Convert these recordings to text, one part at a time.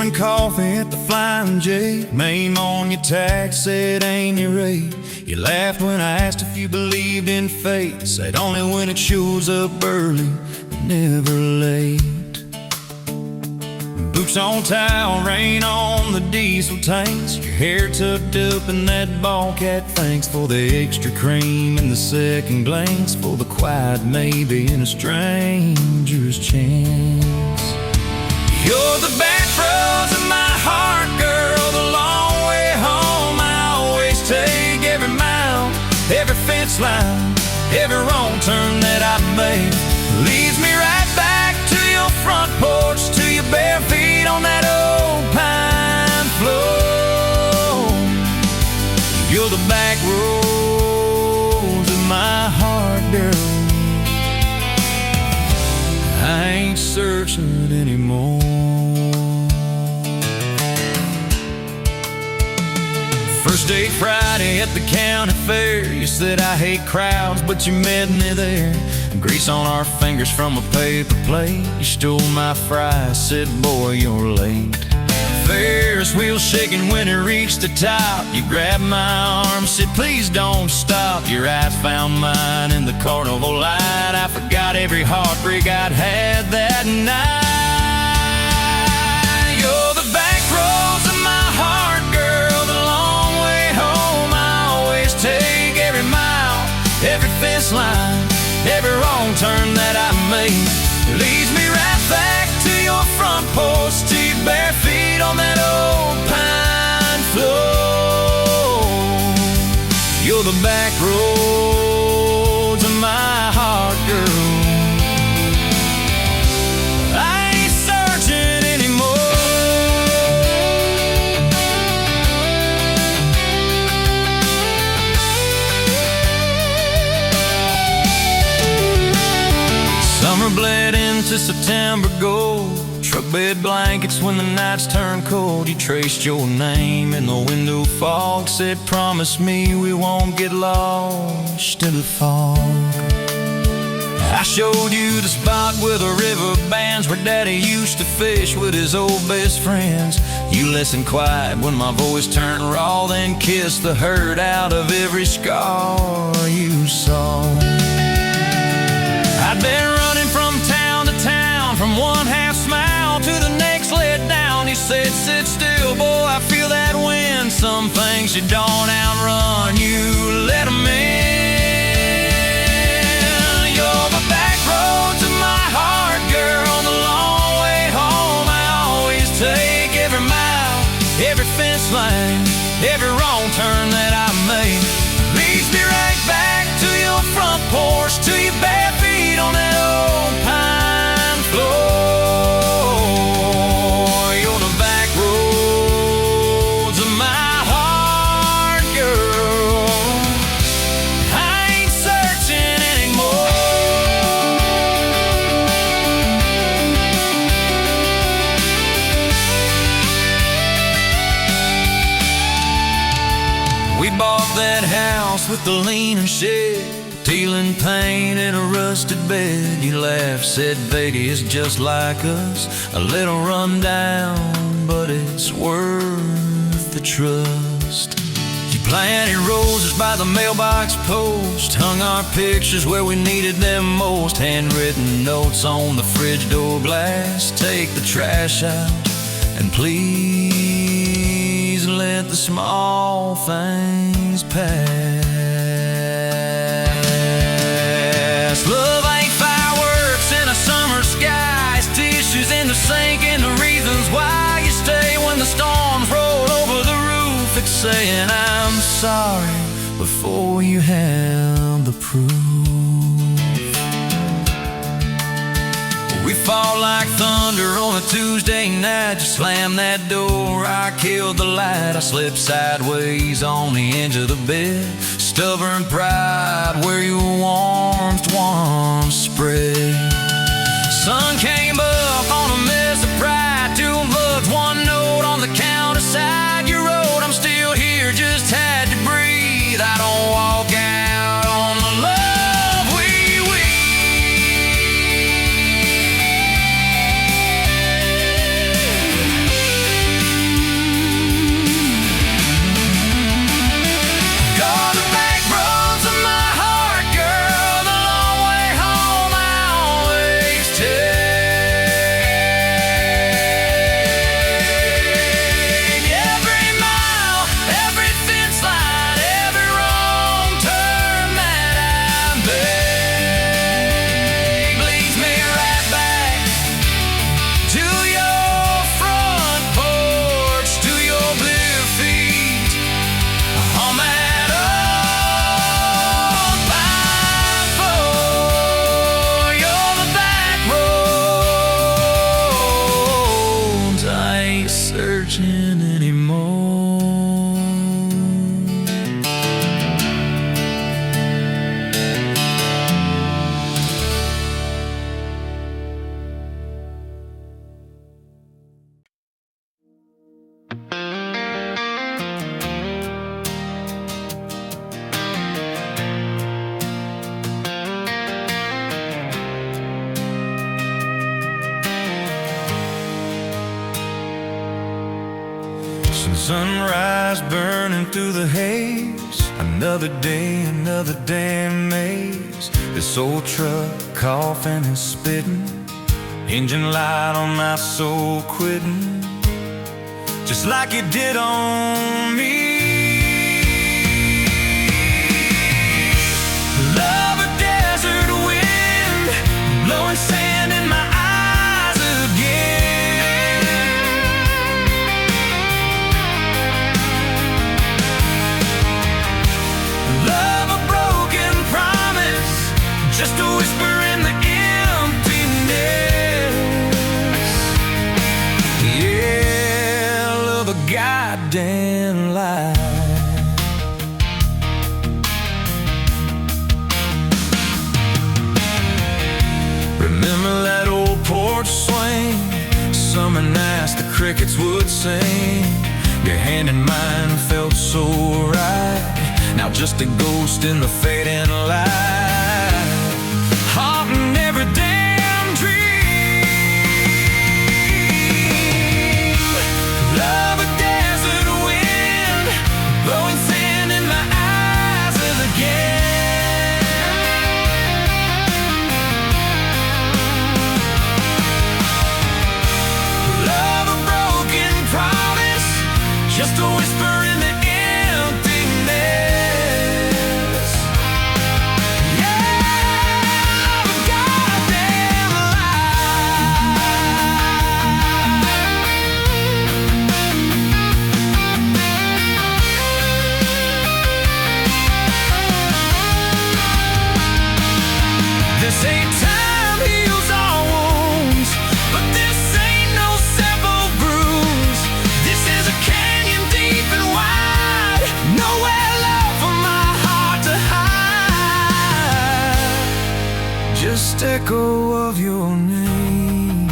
pouring coffee at the Flying J. Name on your tax said ain't your rate. You laughed when I asked if you believed in fate. Said only when it shows up early, never late. Boots on towel, rain on the diesel tanks. Your hair tucked up in that ball cap. Thanks for the extra cream and the second glance, for the quiet maybe in a stranger's chance. You're the back roads of my heart, girl, the long way home. I always take every mile, every fence line, every wrong turn that I make. Leads me right back to your front porch, to your bare feet on that old pine floor. You're the back roads of my heart, girl. I ain't searching anymore. First date Friday at the county fair. You said I hate crowds, but you met me there. Grease on our fingers from a paper plate. You stole my fries, said boy you're late. Ferris wheel shaking when it reached the top. You grabbed my arm, said please don't stop. Your eyes found mine in the carnival light. I forgot every heartbreak I'd had that night. You're the back roads of my heart, girl, the long way home. I always take every mile, every fence line, every wrong turn that I make. It leads me right back to your front porch, to your bare feet on that old pine floor. You're the back roads of my heart, girl. I ain't searching anymore. Summer bled into September gold. Truck bed blankets when the nights turn cold. You traced your name in the window fog. Said promise me we won't get lost in the fog. I showed you the spot where the river bands, where Daddy used to fish with his old best friends. You listened quiet when my voice turned raw, then kissed the hurt out of every scar you saw. I'd been running from town to town, from one half smile to the next let down. You said sit still, boy, I feel that wind. Some things you don't outrun, you let them in. You're the back roads of my heart, girl, the long way home. I always take every mile, every fence line, every wrong turn that I make. Leads me right back to your front porch, to your bare feet on that old pine floor. You're the back roads of my heart, girl. I ain't searching anymore. We bought that house with the leaning shed, peeling paint in a rusted bed. You laughed, said baby, it's just like us, a little run down, but it's worth the trust. You planted roses by the mailbox post, hung our pictures where we needed them most. Handwritten notes on the fridge door glass, take the trash out and please let the small things pass. Love ain't fireworks in a summer sky. It's tissues in the sink and the reasons why you stay when the storms roll over the roof. It's saying I'm sorry before you have the proof. We fall like thunder on a Tuesday night. You slam that door, I killed the light. I slipped sideways on the edge of the bed. Stubborn pride where your warmth once spread. Sun came up on a mess of pride. 2 bucks, 1 note on the counter side. You wrote, I'm still here, just had to breathe. I don't walk out on the love we Sunrise burning through the haze. Another day, another damn maze. This old truck coughing and spitting. Engine light on my soul quitting, just like it did on me. Love a desert wind, blowing sand in my eyes again. Love a broken promise, just a whisper in the emptiness. Yeah, love a goddamn lie. Remember that old porch swing, summer nights the crickets would sing. Your hand in mine felt so right, now just a ghost in the fading light, haunting every damn dream. Love a desert wind, blowing sand in my eyes again. Just a whisper in the emptiness. Yeah, love a goddamn lie. This ain't time heals all wounds, but this ain't no simple bruise. This is a deep and wide, nowhere left for my heart to hide. Just echo of your name.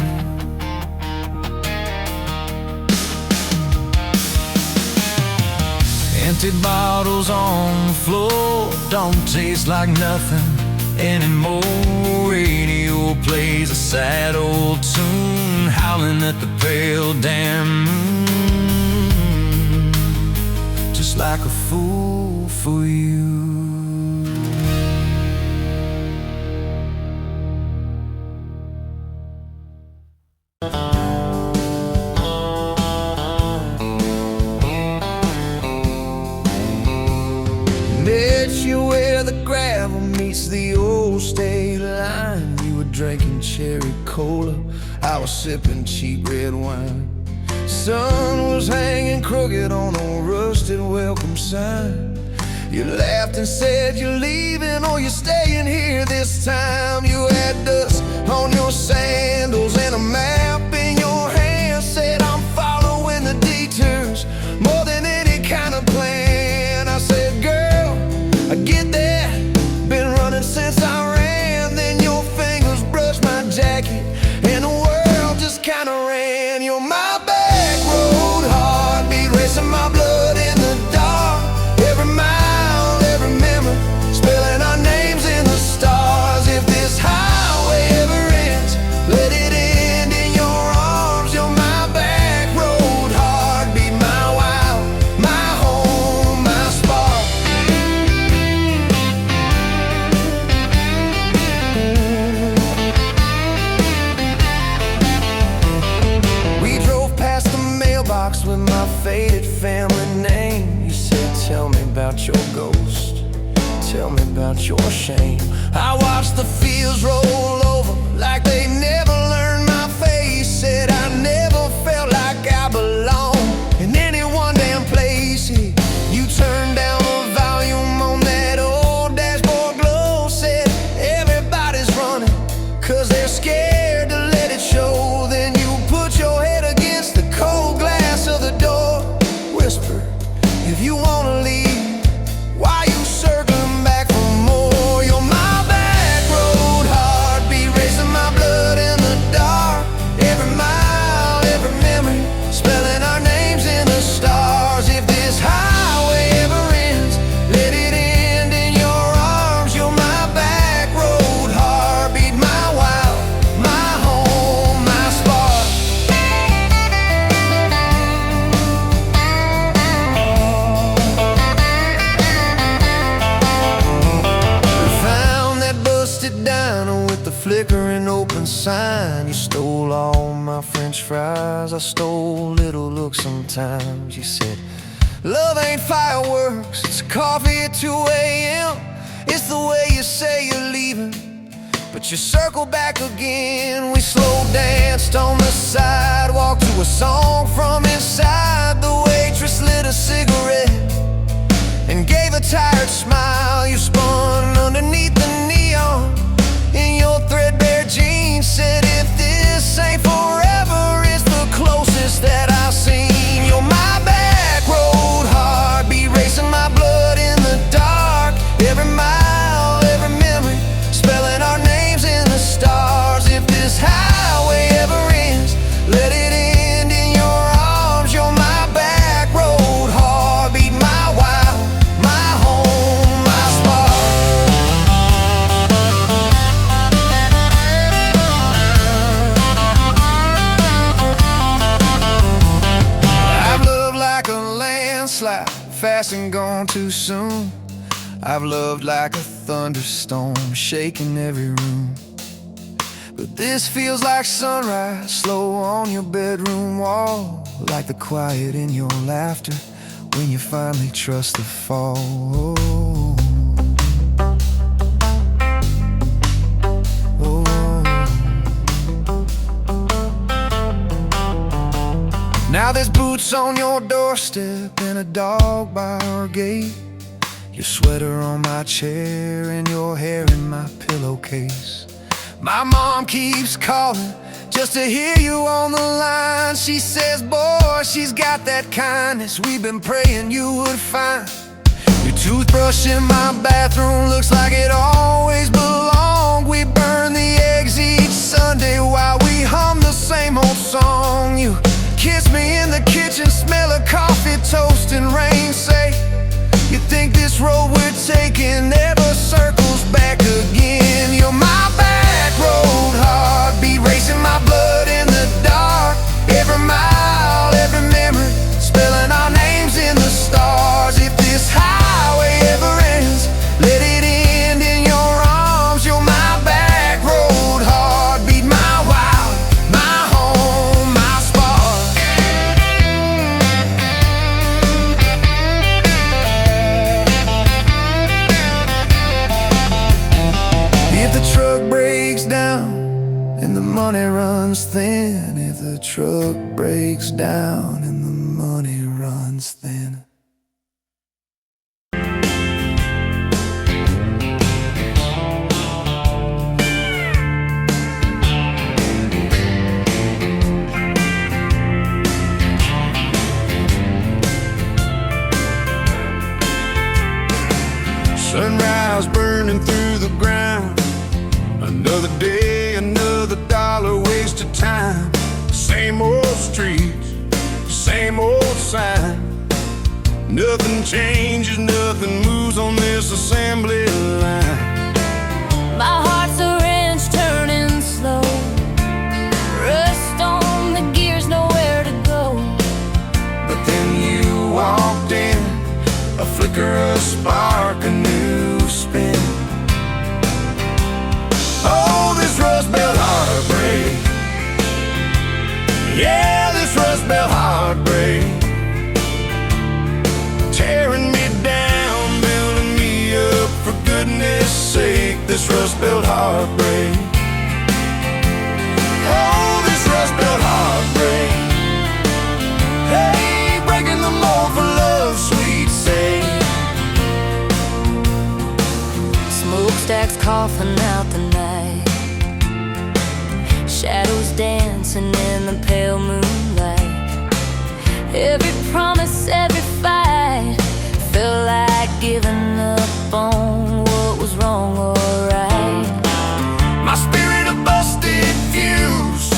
Empty bottles on the floor don't taste like nothing anymore. Radio plays a sad old tune, howling at the pale damn moon, just like a fool for you. Met you where the gravel meets the old state line. You were drinking cherry cola, I was sipping cheap red wine. Sun was hanging crooked on a rusted welcome sign. You laughed and said you're leaving or you're staying here this time. You had dust on your sandals and a map in your hand. Said I'm following the detours more than any kind of plan. I said, girl, I get that, been running since I ran. Then your fingers brushed my jacket and the world just kinda ran. You're my back road heartbeat, racing my blood in the dark. Every mile, every memory, spelling our names in the stars. If this highway ever ends, let it end in your arms. You're my back road heartbeat, my wild, my home, my spark. We drove past the mailbox with my faded family name. You said, tell me about your ghost, tell me about your shame. I watched the fields roll over like they never learned my face. Said I never felt like I belonged in any one damn place. You turned down the volume on that old dashboard glow. Said everybody's running 'cause they're scared to let it show. Then you put your head against the cold glass of the door. Whisper, if you wanna leave, why you circling back for more? You're my back road diner with the flickering open sign. You stole all my French fries, I stole little looks sometimes. You said, love ain't fireworks, it's coffee at 2 a.m. It's the way you say you're leaving, but you circle back again. We slow danced on the sidewalk to a song from inside. The waitress lit a cigarette and gave a tired smile. You spun underneath the neon in your threadbare jeans. Said, if this ain't forever, it's the closest that I've seen. You're my back road heartbeat, racing my blood in the dark. Every mile, every memory, spelling our names in the stars. If this highway ever ends, let it end in your arms. You're my back road heartbeat, my wild, my home, my spark. I've loved like a landslide, fast and gone too soon. I've loved like a thunderstorm, shaking every room. But this feels like sunrise, slow on your bedroom wall, like the quiet in your laughter when you finally trust the fall. Oh. Now there's boots on your doorstep and a dog by our gate. Your sweater on my chair and your hair in my pillowcase. My mom keeps calling just to hear you on the line. She says, boy, she's got that kindness we've been praying you would find. Your toothbrush in my bathroom looks like it always belonged. We burn the eggs each Sunday while we hum the same old song. You kiss me in the kitchen, smell of coffee, toast and rain. Say, you think this road we're taking never circles back again. You're my back road heartbeat, racing my blood in the dark. Every mile, every memory, spelling our names in the stars. If this highway ever ends, let it end in your arms. You're my back road heartbeat, my wild, my home, my spark. If the truck breaks down and the money runs thin, if the truck breaks down and the money runs thin. Sunrise burning through the ground. Another day, another dollar wasted time. Same old streets, same old sign. Nothing changes, nothing moves on this assembly line. My heart's a wrench turning slow, rust on the gears, nowhere to go. But then you walked in, a flicker, a spark, a new spin. Oh, this Rust Belt heartbreak. Yeah, this Rust Belt heartbreak. Tearing me down, building me up, for goodness sake, this Rust Belt heartbreak. Oh, this Rust Belt heartbreak. Hey, breaking the mold for love's sweet sake. Smokestacks coughing out the night, shadows dancing in the pale moonlight. Every promise, every fight felt like giving up on what was wrong or right. My spirit a busted fuse,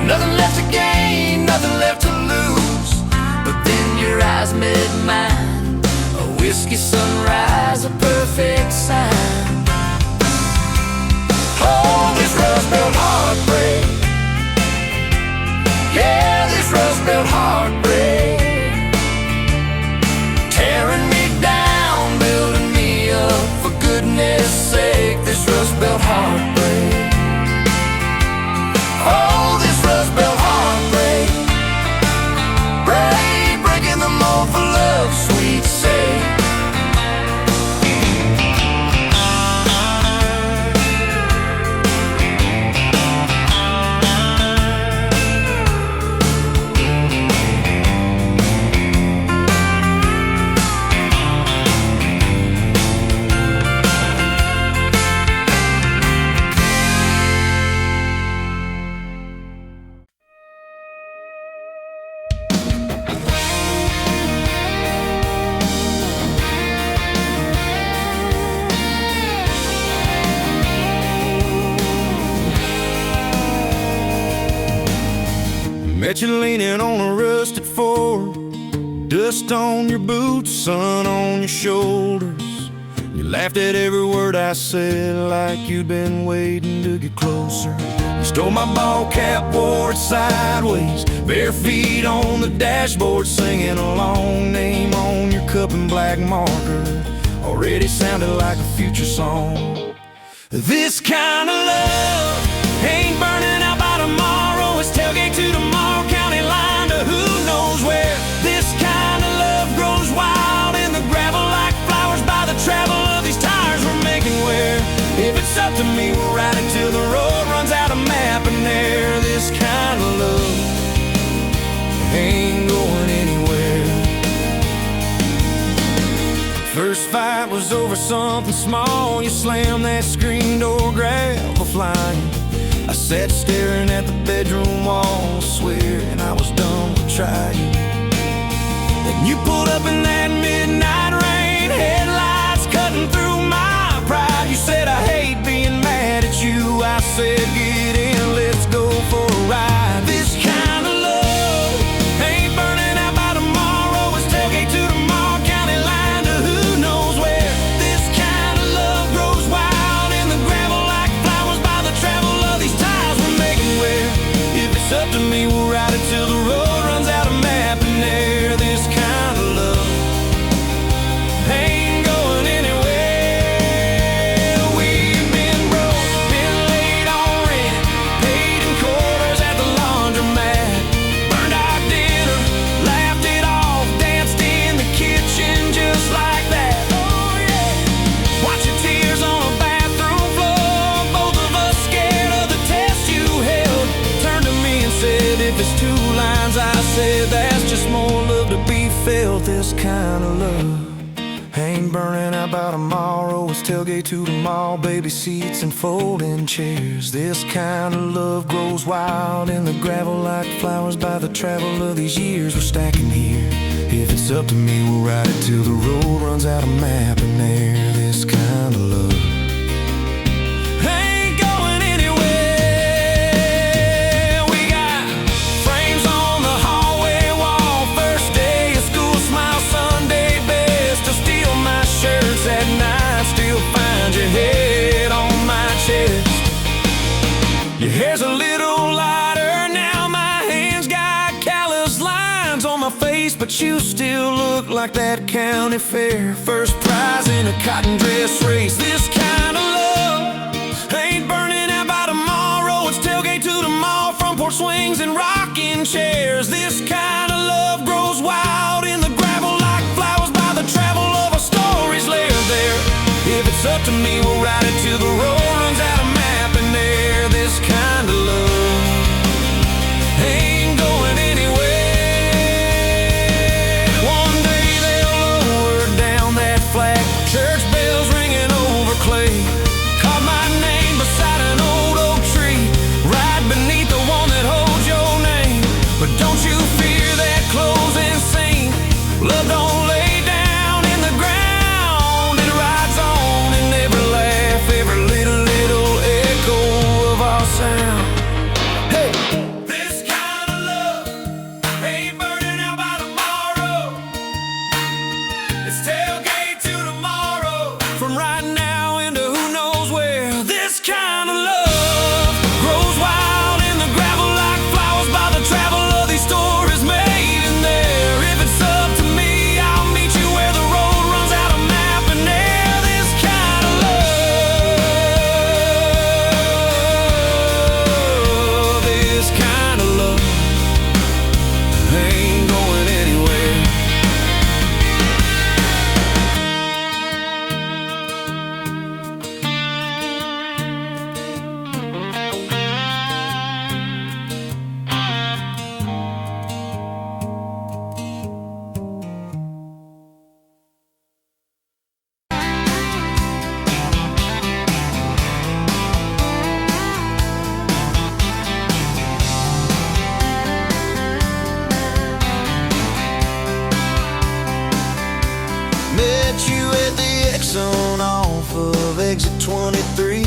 nothing left to gain, nothing left to lose. But then your eyes met mine, a whiskey sunrise, a perfect sign. Oh, this Rust Belt heartbreak. Yeah, this Rust Belt heartbreak. Tearing me down, building me up, for good Met you leaning on a rusted Ford, dust on your boots, sun on your shoulders. You laughed at every word I said, like you'd been waiting to get closer. You stole my ball cap, wore it sideways, bare feet on the dashboard, singing a long name on your cup in black marker. Already sounded like a future song. This kind of love ain't burning out by tomorrow. It's tailgate to tomorrow, county line to who knows where. This kind of love grows wild in the gravel like flowers by the travel of these tires we're making wear. If it's up to me, we'll ride it till the road runs out of map and air. This kind of love ain't going anywhere. First fight was over something small. You slammed that screen door, gravel flying. I sat staring at the bedroom wall, swearing I was done with trying. Then you pulled up in that midnight rain, headlights cutting through my pride. You said, I hate being mad at you. I said, get in, let's go for a ride. This kind of love ain't burning out by tomorrow. It's tailgate to tomorrow, county line to who knows where. This kind of love grows wild in the gravel like flowers by the travel of these ties we're making wear. If it's up to me, we'll ride it till the road runs out of map and air. This kind of love ain't going anywhere. We've been broke, been late on rent, paid in quarters at the laundromat, burned our dinner, laughed it off, danced in the kitchen just like that. Oh yeah, watch your tears on a bathroom floor, both of us scared of the test you held. Turned to me and said, if it's two lines I said, that's just more love to be felt. This kind of love ain't burning out by tomorrow. It's tailgate to the mall, baby seats and folding chairs. This kind of love grows wild in the gravel like flowers by the travel of these years we're stacking here. If it's up to me, we'll ride it till the road runs out of map and air. This kind of love ain't going anywhere. We got frames on the hallway wall, first day of school, smile Sunday best. Still steal my shirts at night, still find your head on my chest. Your hair's a little lighter now, my hands got callous lines on my face, but you still look like that county fair first prize in a cotton dress race. This kind of love ain't burning out by tomorrow. It's tailgate to the mall, front porch swings and rocking chairs. This kind of love grows wild in the gravel like flowers by the travel of our stories layered there. If it's up to me, we'll ride it till the road runs out of map and air. This kind of love ain't going anywhere. One day they'll lower down that flag, church bells ringing over clay. Carve my name beside an old oak tree, right beneath the one that holds your name. But don't you fear that closing scene. Love don't lay down in the ground, it rides on in every laugh, every little echo of our sound. Hey! This kind of love ain't burning out by tomorrow. It's tailgate to tomorrow, from right now into who knows where. This kind of love grows wild in the gravel like flowers by the travel of these stories made in there. If it's up to me, I'll meet you where the road runs out of map and air. This kind of love, this kind of love ain't going anywhere. Met you at the Exxon off of exit 23.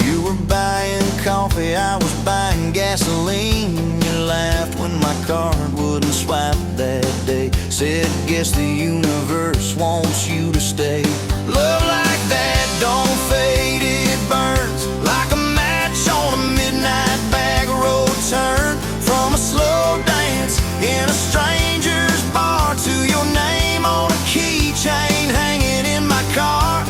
You were buying coffee, I was buying and gasoline. You laughed when my card wouldn't swipe that day. Said, guess the universe wants you to stay. Love like that don't fade, it burns like a match on a midnight back road turn. From a slow dance in a stranger's bar to your name on a keychain hanging in my car.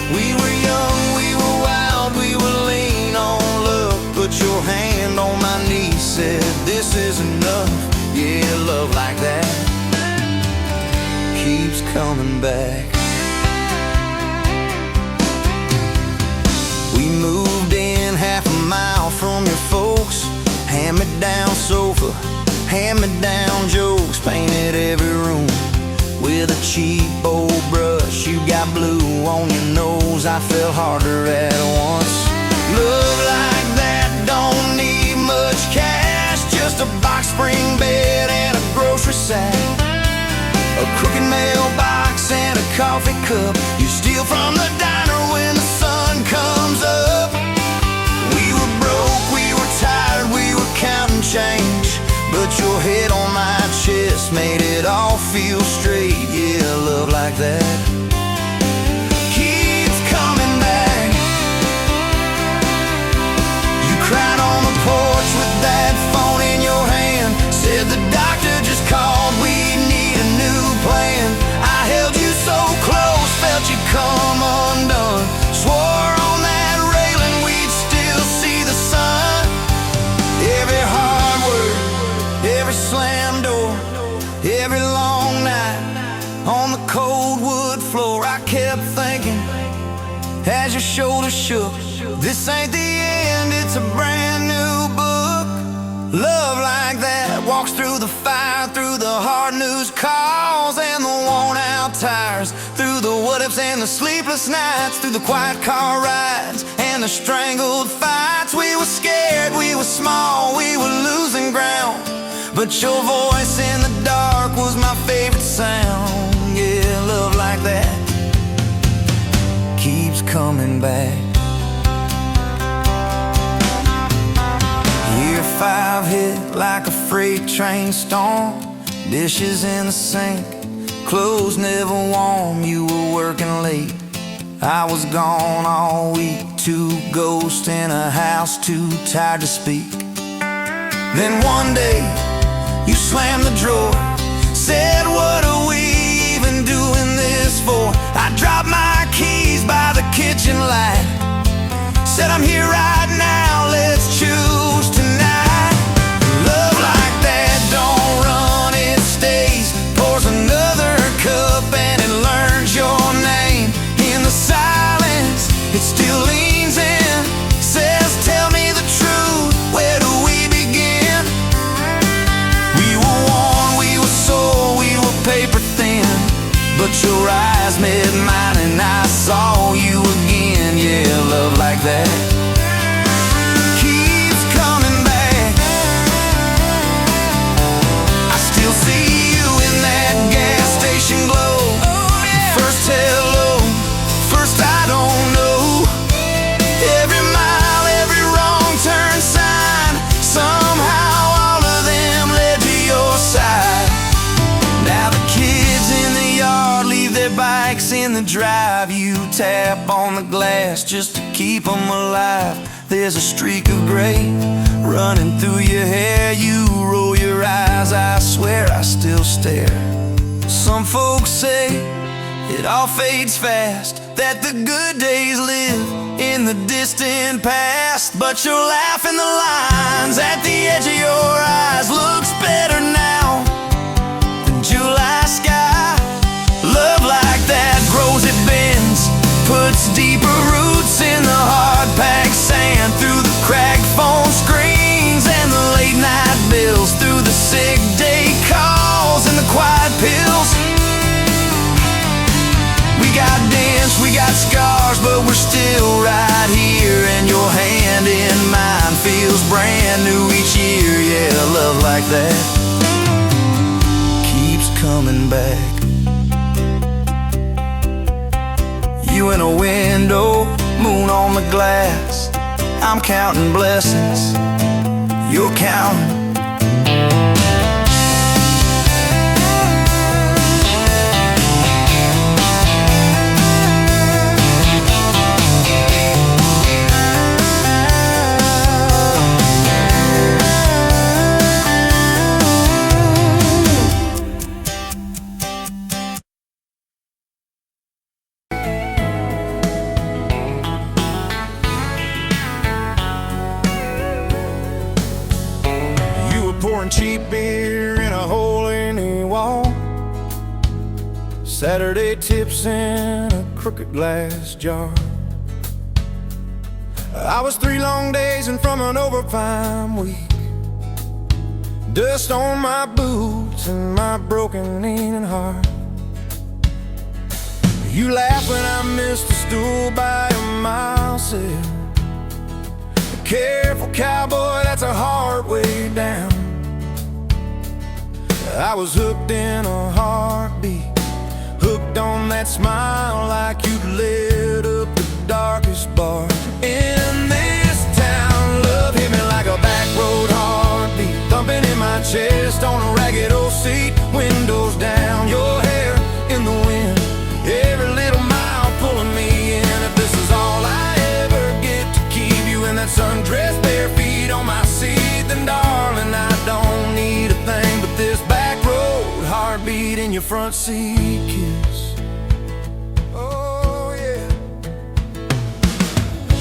We were young, we were wild, we were lean on love. Put your hand on my knee, said this is enough. Yeah, love like that keeps coming back. We moved in half a mile from your folks. Hand-me-down sofa, hand-me-down jokes. Painted every room with a cheap old brush. You got blue on your nose, I fell harder at once. Love like that don't need much cash, just a box spring bed and a grocery sack, a crooked mailbox and a coffee cup. You steal from the diner when the sun comes up. We were broke, we were tired, we were counting change, but your head on my chest made it all feel straight. Yeah, love like that keeps coming back. You cried on the porch with that phone in your hand. Said the doctor just called, we need a new plan. I held you so close, felt you come undone. Swore on that railing we'd still see the sun. Every hard word, every slam door, every long night on the cold wood floor, I kept thinking as your shoulders shook, this ain't the end, it's a brand new book. Love like that walks through the fire, through the hard news calls and the worn out tires, through the what ifs and the sleepless nights, through the quiet car rides and the strangled fights. We were scared, we were small, we were losing ground, but your voice in the dark was my favorite sound. Yeah, love like that keeps coming back. Year 5 hit like a freight train storm. Dishes in the sink, clothes never warm. You were working late, I was gone all week. 2 ghosts in a house, too tired to speak. Then one day you slammed the drawer, said, what are we even doing this for? I dropped my keys by the kitchen light, said, I'm here right now, let's choose tonight. Love like that don't run, it stays. Pours another cup and it learns your name. In the silence, it still leans in, says, tell me the truth, where do we begin? We were worn, we were sore, we were paper thin, but your eyes met mine and I saw you again. Yeah, love like that keeps coming back. I still see you in that gas station glow. First hello, first I don't know. Every mile, every wrong turn sign, somehow all of them led to your side. Now the kids in the yard leave their bikes in the drive. You tap on the glass just to keep them alive. There's a streak of gray running through your hair. You roll your eyes, I swear I still stare. Some folks say it all fades fast, that the good days live in the distant past, but your laugh in the lines at the edge of your eyes looks better now than July sky. Love like that grows, it bends, puts deeper roots in the hard-packed sand, through the cracked phone screens and the late-night bills, through the sick day calls and the quiet pills. We got dents, we got scars, but we're still right here, and your hand in mine feels brand new each year. Yeah, love like that keeps coming back. You in a window, moon on the glass, I'm counting blessings you're counting. Pouring cheap beer in a hole in the wall, Saturday tips in a crooked glass jar. I was 3 long days and from an overtime week, dust on my boots and my broken leaning heart. You laugh when I missed a stool by a mile sail. Careful cowboy, that's a hard way down. I was hooked in a heartbeat, hooked on that smile like you'd lit up the darkest bar in this town. Love hit me like a back road heartbeat, thumping in my chest on a ragged old seat. Windows down, your hair in the wind, every little mile pulling me in. If this is all I ever get to keep you in that sundress, bare feet on my seat, then darling, I don't need a thing but this back road heartbeat in your front seat kiss. Oh yeah.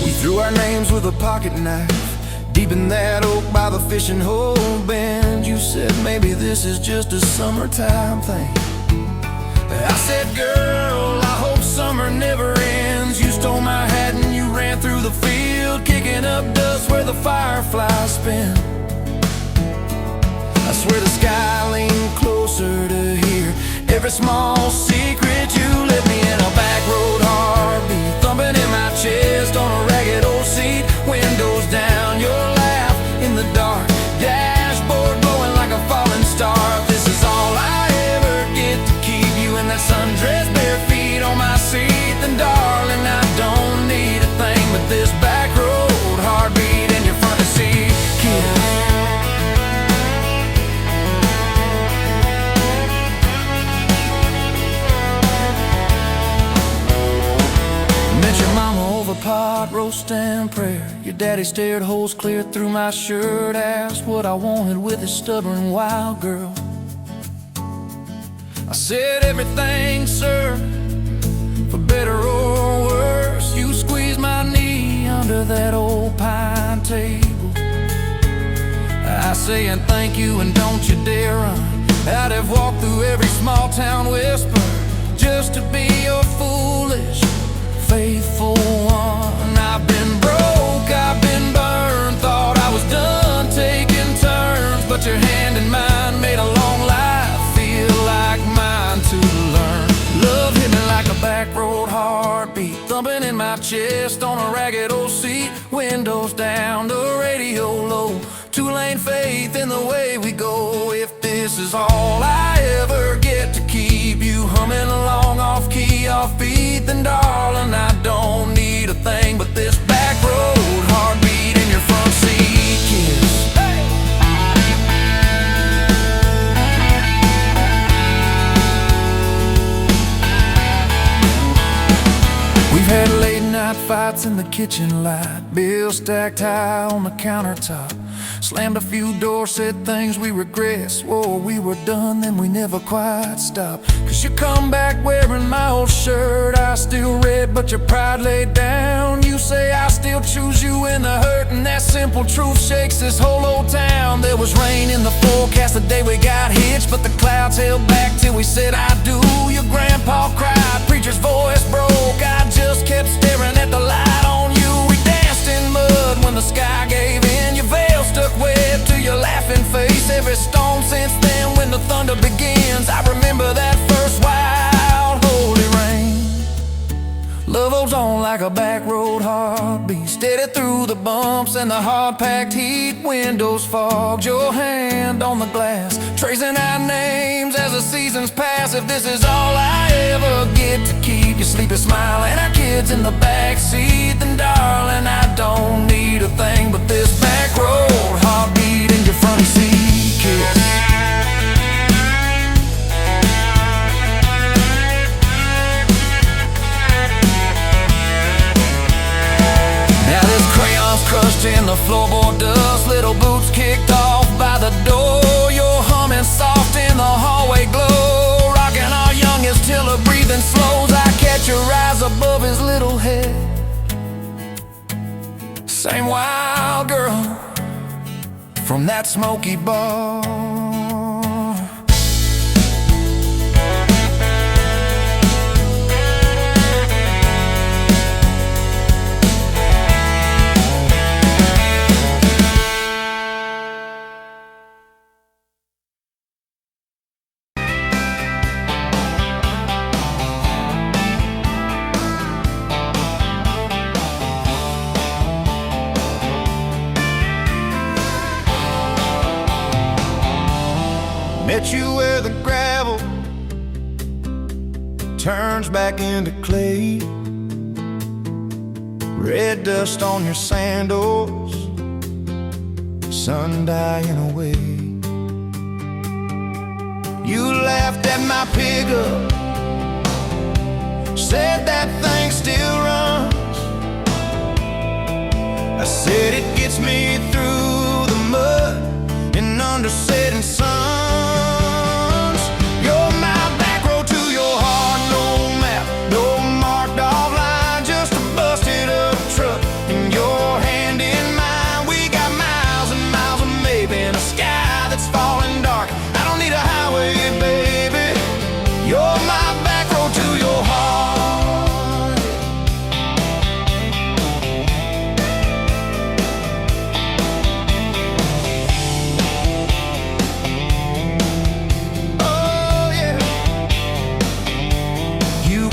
We threw our names with a pocket knife deep in that oak by the fishing hole bend. You said maybe this is just a summertime thing. I said, girl, I hope summer never ends. You stole my hat and you ran through the field, kicking up dust where the fireflies spin. I swear the sky leaned closer to hear every small secret. You let me in a back road heartbeat, thumping in my chest on a ragged old seat. Windows down, your laugh in the dark, dashboard glowing like a falling star. If this is all I ever get to keep you in that sundress, bare feet on my seat, then darling, I don't need a thing but this back road heartbeat in your front seat kiss. Pot roast and prayer. Your daddy stared holes clear through my shirt, asked what I wanted with his stubborn wild girl. I said everything, sir, for better or worse. You squeezed my knee under that old pine table. I say and thank you and don't you dare run. I'd have walked through every small town whisper just to be your foolish faithful one. I've been broke, I've been burned, thought I was done taking turns, but your hand in mine made a long life feel like mine to learn. Love hit me like a back road heartbeat, thumping in my chest on a ragged old seat. Windows down, the radio low, 2-lane faith in the way we go. If this is all I ever get to keep you humming along off key, off beat, then darling, I don't need a thing but this back road heartbeat in your front seat kiss. Hey! We've had late night fights in the kitchen light, bills stacked high on the countertop. Slammed a few doors, said things we regret, swore we were done, then we never quite stopped. Cause you come back wearing my old shirt, I still red, but your pride laid down. You say I still choose you in the hurt, and that simple truth shakes this whole old town. There was rain in the forecast the day we got hitched, but the clouds held back till we said I do. Your grandpa cried, preacher's voice broke, I just kept staring at the light on you. We danced in mud when the sky gave in, your veil stuck web to your laughing face. Every storm since then when the thunder begins, I remember that first wild holy rain. Love holds on like a back road heartbeat, steady through the bumps and the hard-packed heat. Windows fogged, your hand on the glass, tracing our names as the seasons pass. If this is all I ever get to keep you sleepy smile and our kids in the back seat, then darling, I don't need a thing but this back road heartbeat crushed in the floorboard dust, little boots kicked off by the door. You're humming soft in the hallway glow, rocking our youngest till her breathing slows. I catch your eyes above his little head. Same wild girl from that smoky bar. Met you where the gravel turns back into clay, red dust on your sandals, sun dying away. You laughed at my pickup, said that thing still runs. I said it gets me through the mud and under setting sun.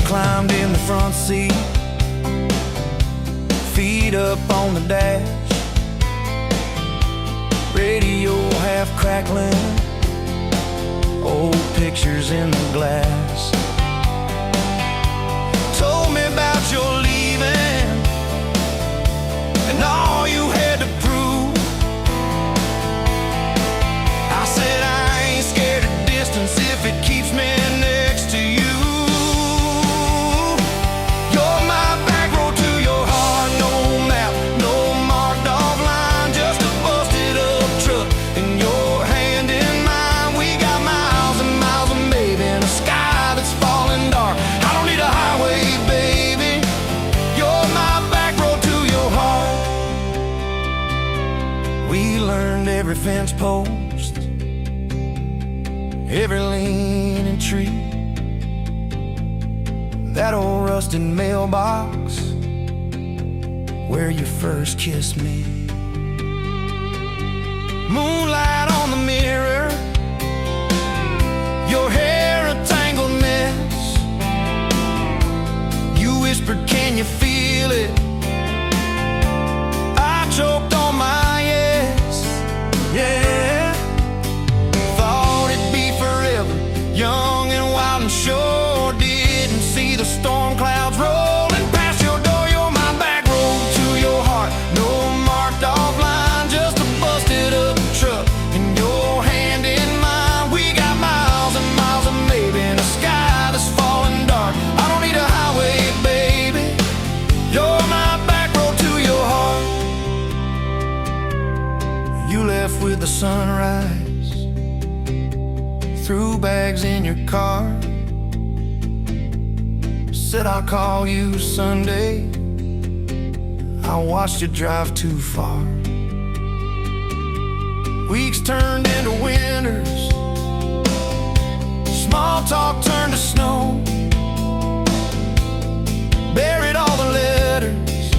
Climbed in the front seat, feet up on the dash, radio half crackling, old pictures in the glass. Told me about your leaving and all you had to prove. I said I ain't scared of distance if it keeps me next to you. Every fence post, every leaning tree, that old rusted mailbox where you first kissed me. Moonlight on the mirror, your hair a tangled mess. You whispered, can you feel it? I choked on my yeah, thought it'd be forever, young and wild and sure. Didn't see the storm clouds rolling past your door. You're my back road to your heart, no marked off line, just a busted up truck and your hand in mine. We got miles and miles of maybe in a sky that's falling dark. I don't need a highway, baby, you're my back road to your heart. You left with the sunrise, threw bags in your car, said I'll call you Sunday. I watched you drive too far. Weeks turned into winters, small talk turned to snow. Buried all the letters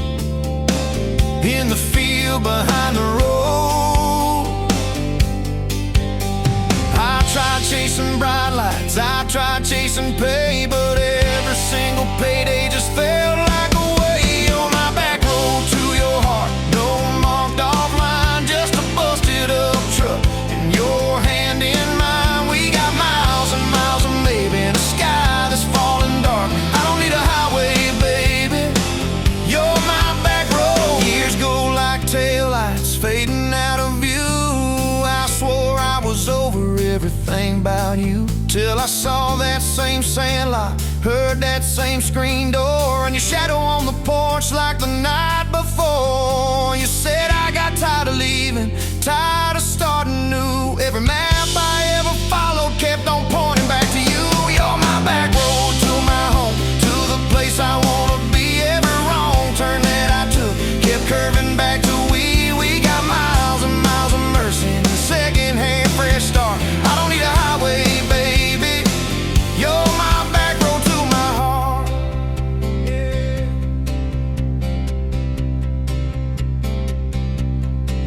in the field behind the road. I tried chasing bright lights, I tried chasing pay, but every single payday just felt like a way. On my back road to your heart, no marked off line, just a busted up truck and your hand in mine. We got miles and miles of maybe in a sky that's falling dark. I don't need a highway, baby, you're my back road. Years go like taillights fading out of view. I swore I was over everything about you, till I saw that same sandlot, heard that same screen door, and your shadow on the porch like the night before. You said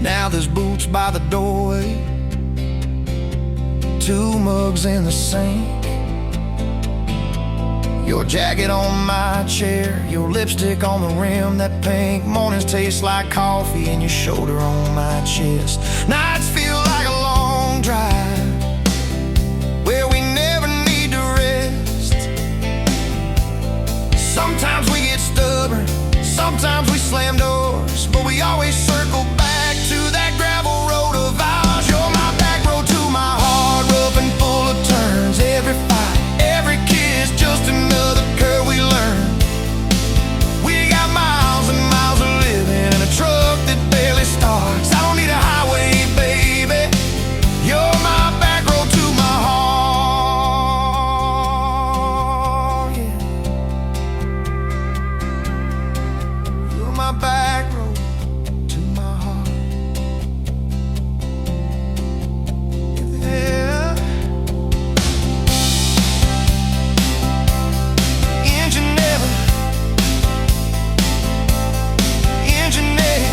Now there's boots by the doorway, 2 mugs in the sink, your jacket on my chair, your lipstick on the rim, that pink. Mornings taste like coffee and your shoulder on my chest. Nights feel like a long drive where we never need to rest. Sometimes we get stubborn, sometimes we slam doors, but we always circle back to that gravel road of ours. You're my back road to my heart, rough and full of turns. Every fight, every kiss, just another curve we learn. We got miles and miles of living in a truck that barely starts. I don't need a highway, baby. You're my back road to my heart, yeah. You're my back road to my heart, yeah. Engine never, engine never.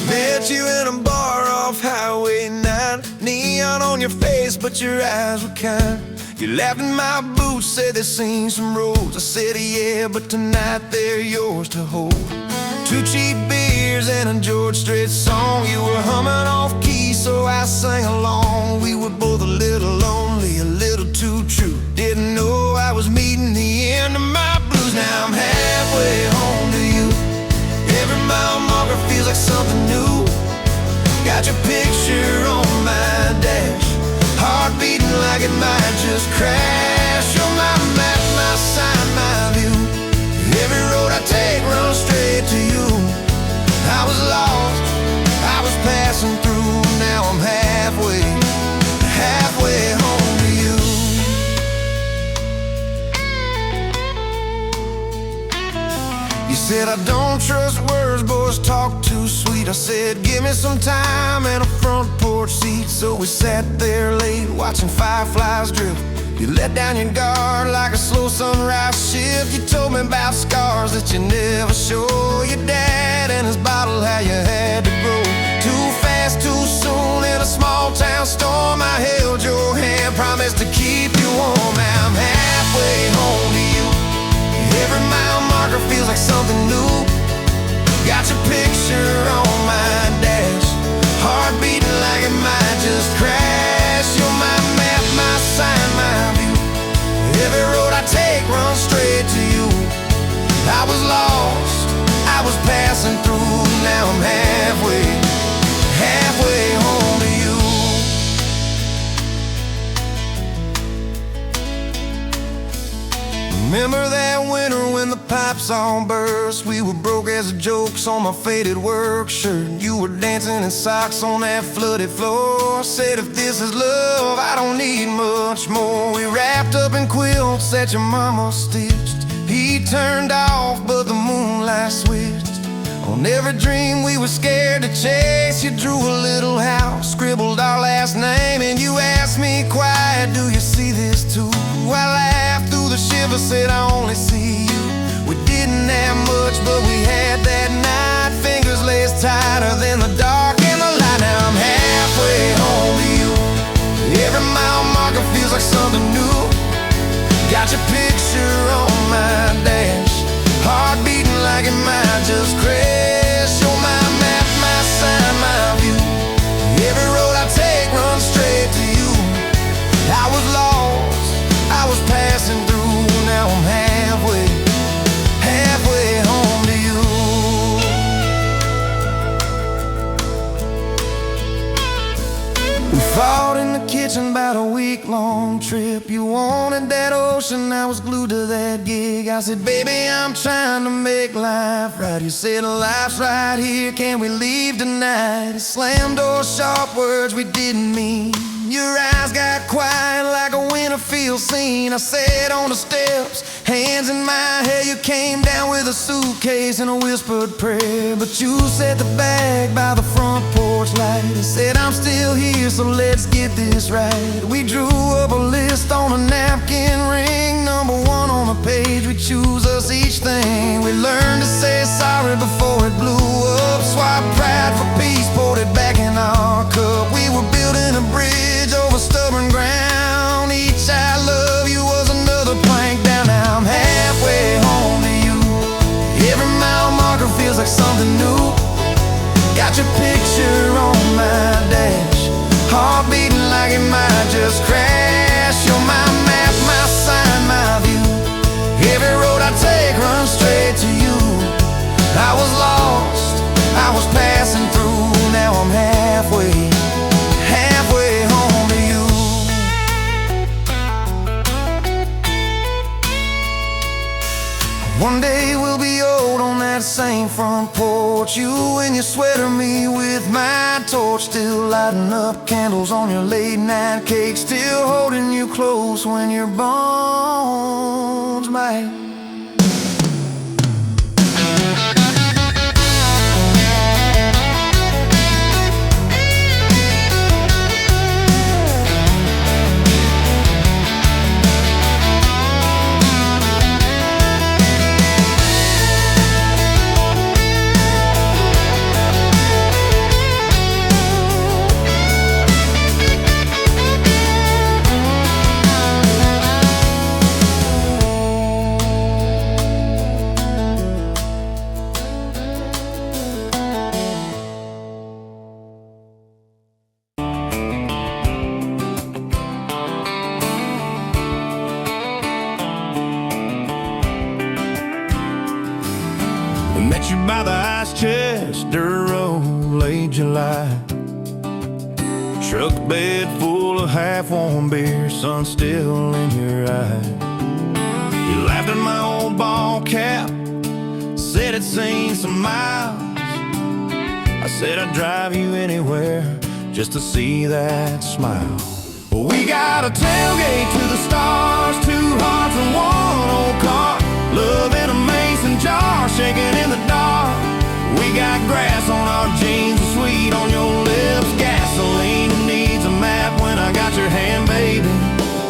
Met you in a bar off Highway 9, neon on your face, but your eyes were kind. You laughed in my boots, said they've seen some roads. I said yeah, but tonight they're yours to hold. 2 cheap beers and a George Strait song. You were humming off key, so I sang along. We were both a little lonely, a little too true. Didn't know I was meeting the end of my blues. Now I'm halfway home to you. Every mile marker feels like something new. Got your picture on my dash, heart beating like it might just crash. You're my map, my sign, my view. Every road I take runs straight to you. I was lost, I was passing through. Now I'm halfway, halfway home to you. You said I don't trust words, boys talk too sweet. I said give me some time and a front porch seat. So we sat there late watching fireflies drift. You let down your guard like a slow sunrise shift. You told me about scars that you never show. Your dad and his bottle, how you had to grow too fast, too soon in a small town storm. I held your hand, promised to keep you warm. Now I'm halfway home to you. Every mile marker feels like something new. Got your picture on my dash, heart beating like it might just crash. You're my map, my sign, my view. Every road I take runs straight to you. I was lost, I was passing through. Now I'm halfway, halfway home to you. Remember that winter when the pipes all burst? We were broke as the jokes on my faded work shirt. You were dancing in socks on that flooded floor. Said if this is love, I don't need much more. We wrapped up in quilts that your mama stitched. He turned off, but the moonlight switched. On every dream we were scared to chase, you drew a little house, scribbled our last name, and you asked me quiet, do you see this too? I laughed through the shiver, said I only see you. We didn't have much, but we had that night. Fingers laced tighter than the dark and the light. Now I'm halfway home to you. Every mile marker feels like something new. Got your picture on my dash, heart beating like it might just crash. You're my map, my sign, my view. Every road I take runs straight to you. I was lost, I was passing through. Now I'm halfway, halfway home to you. week-long trip. You wanted that ocean, I was glued to that gig. I said, baby, I'm trying to make life right. You said, life's right here, can we leave tonight? It slammed doors, sharp words we didn't mean. Your eyes got quiet like a winter field scene. I sat on the steps, hands in my hair. You came down with a suitcase and a whispered prayer. But you set the bag by the front porch light and said, I'm still here, so let's get this right. We drew up a list on a napkin ring, number one on the page. We choose us each thing. We learned to say sorry before it blew up. Swap pride for peace, poured it back in our cup. We were building a bridge over stubborn ground. Each I love you was another plank down. Now I'm halfway home to you. Every mile marker feels like something new. Got your picture on my dash, heart beating like it might just crash. You're my map, my sign, my view. Every road I take runs straight to you. I was lost, I was passing through. Now I'm halfway home to you. One day we'll be old on that same front porch. You in your sweater, me with my torch. Still lighting up candles on your late night cake. Still holding you close when your bones bite. Met you by the ice chest, dirt road, late July. Truck bed full of half-warm beer, sun still in your eye. You laughed at my old ball cap, said it's seen some miles. I said I'd drive you anywhere just to see that smile. We got a tailgate to the stars, two hearts and one old car. Love in a mason jar, shaking in the dark. We got grass on our jeans, and sweet on your lips. Gasoline who needs a map when I got your hand, baby.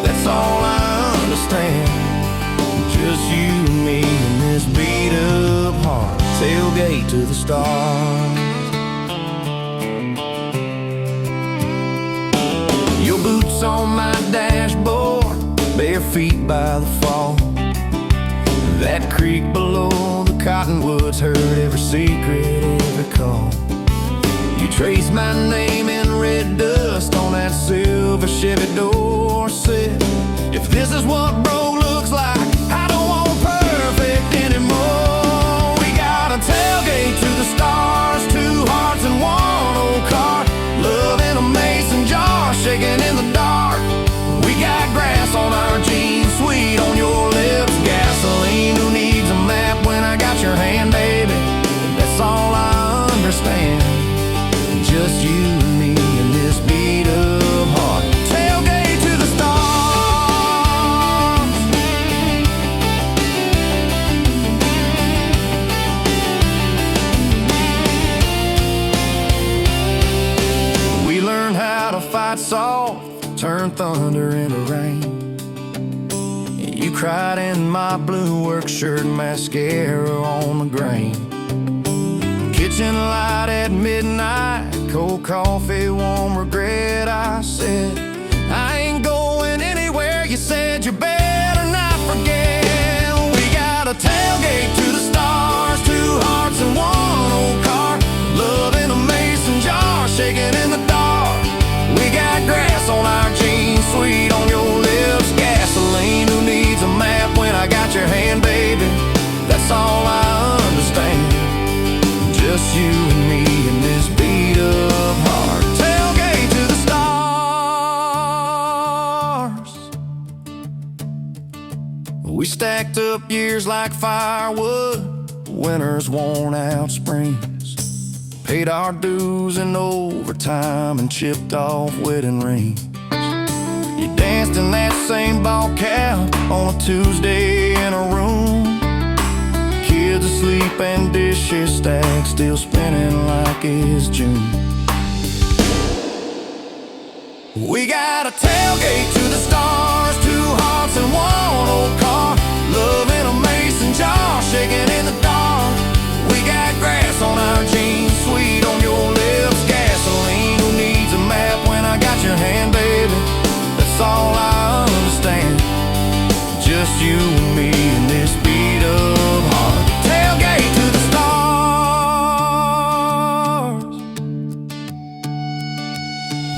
That's all I understand. Just you and me and this beat up heart. Tailgate to the stars. Your boots on my dashboard, bare feet by the fall. That creek below the cottonwoods heard every secret, every call. You traced my name in red dust on that silver Chevy Dorset. If this is what bro looks like, I don't want perfect anymore. We got a tailgate to the stars, two hearts and one old car. Love in a mason jar, shaking in the dark. We got grass on our jeans, sweet on your lips. Gasoline who needs a map when I got your hand, baby. That's all I understand. Just you and me and this beat up heart. Tailgate to the stars. We learned how to fight soft, turn thunder into rain. You cried in my blue work shirt, mascara on the grain. Kitchen light at midnight, cold coffee, warm regret. I said, I ain't going anywhere. You said you better not forget. We got a tailgate to the stars, two hearts and one old car. Love in a mason jar, shaking in the dark. We got grass on our jeans, sweet on your lips. Gasoline who needs a map when I got your hand, baby. That's all I understand. Just you and me and this beat up heart. Tailgate to the stars. stacked up years like firewood, winters worn out springs. Paid our dues in overtime and chipped off wedding rings. You danced in that same ball cap on a Tuesday in a room. Kids asleep and dishes stacked, still spinning like it's June. We got a tailgate to the stars, 2 hearts and 1 old car. Love in a mason jar, shaking in the dark. We got grass on our jeans, sweet on your lips, gasoline. Who needs a map when I got your hand, baby? That's all I understand. Just you and me in this beat up heart. Tailgate to the stars.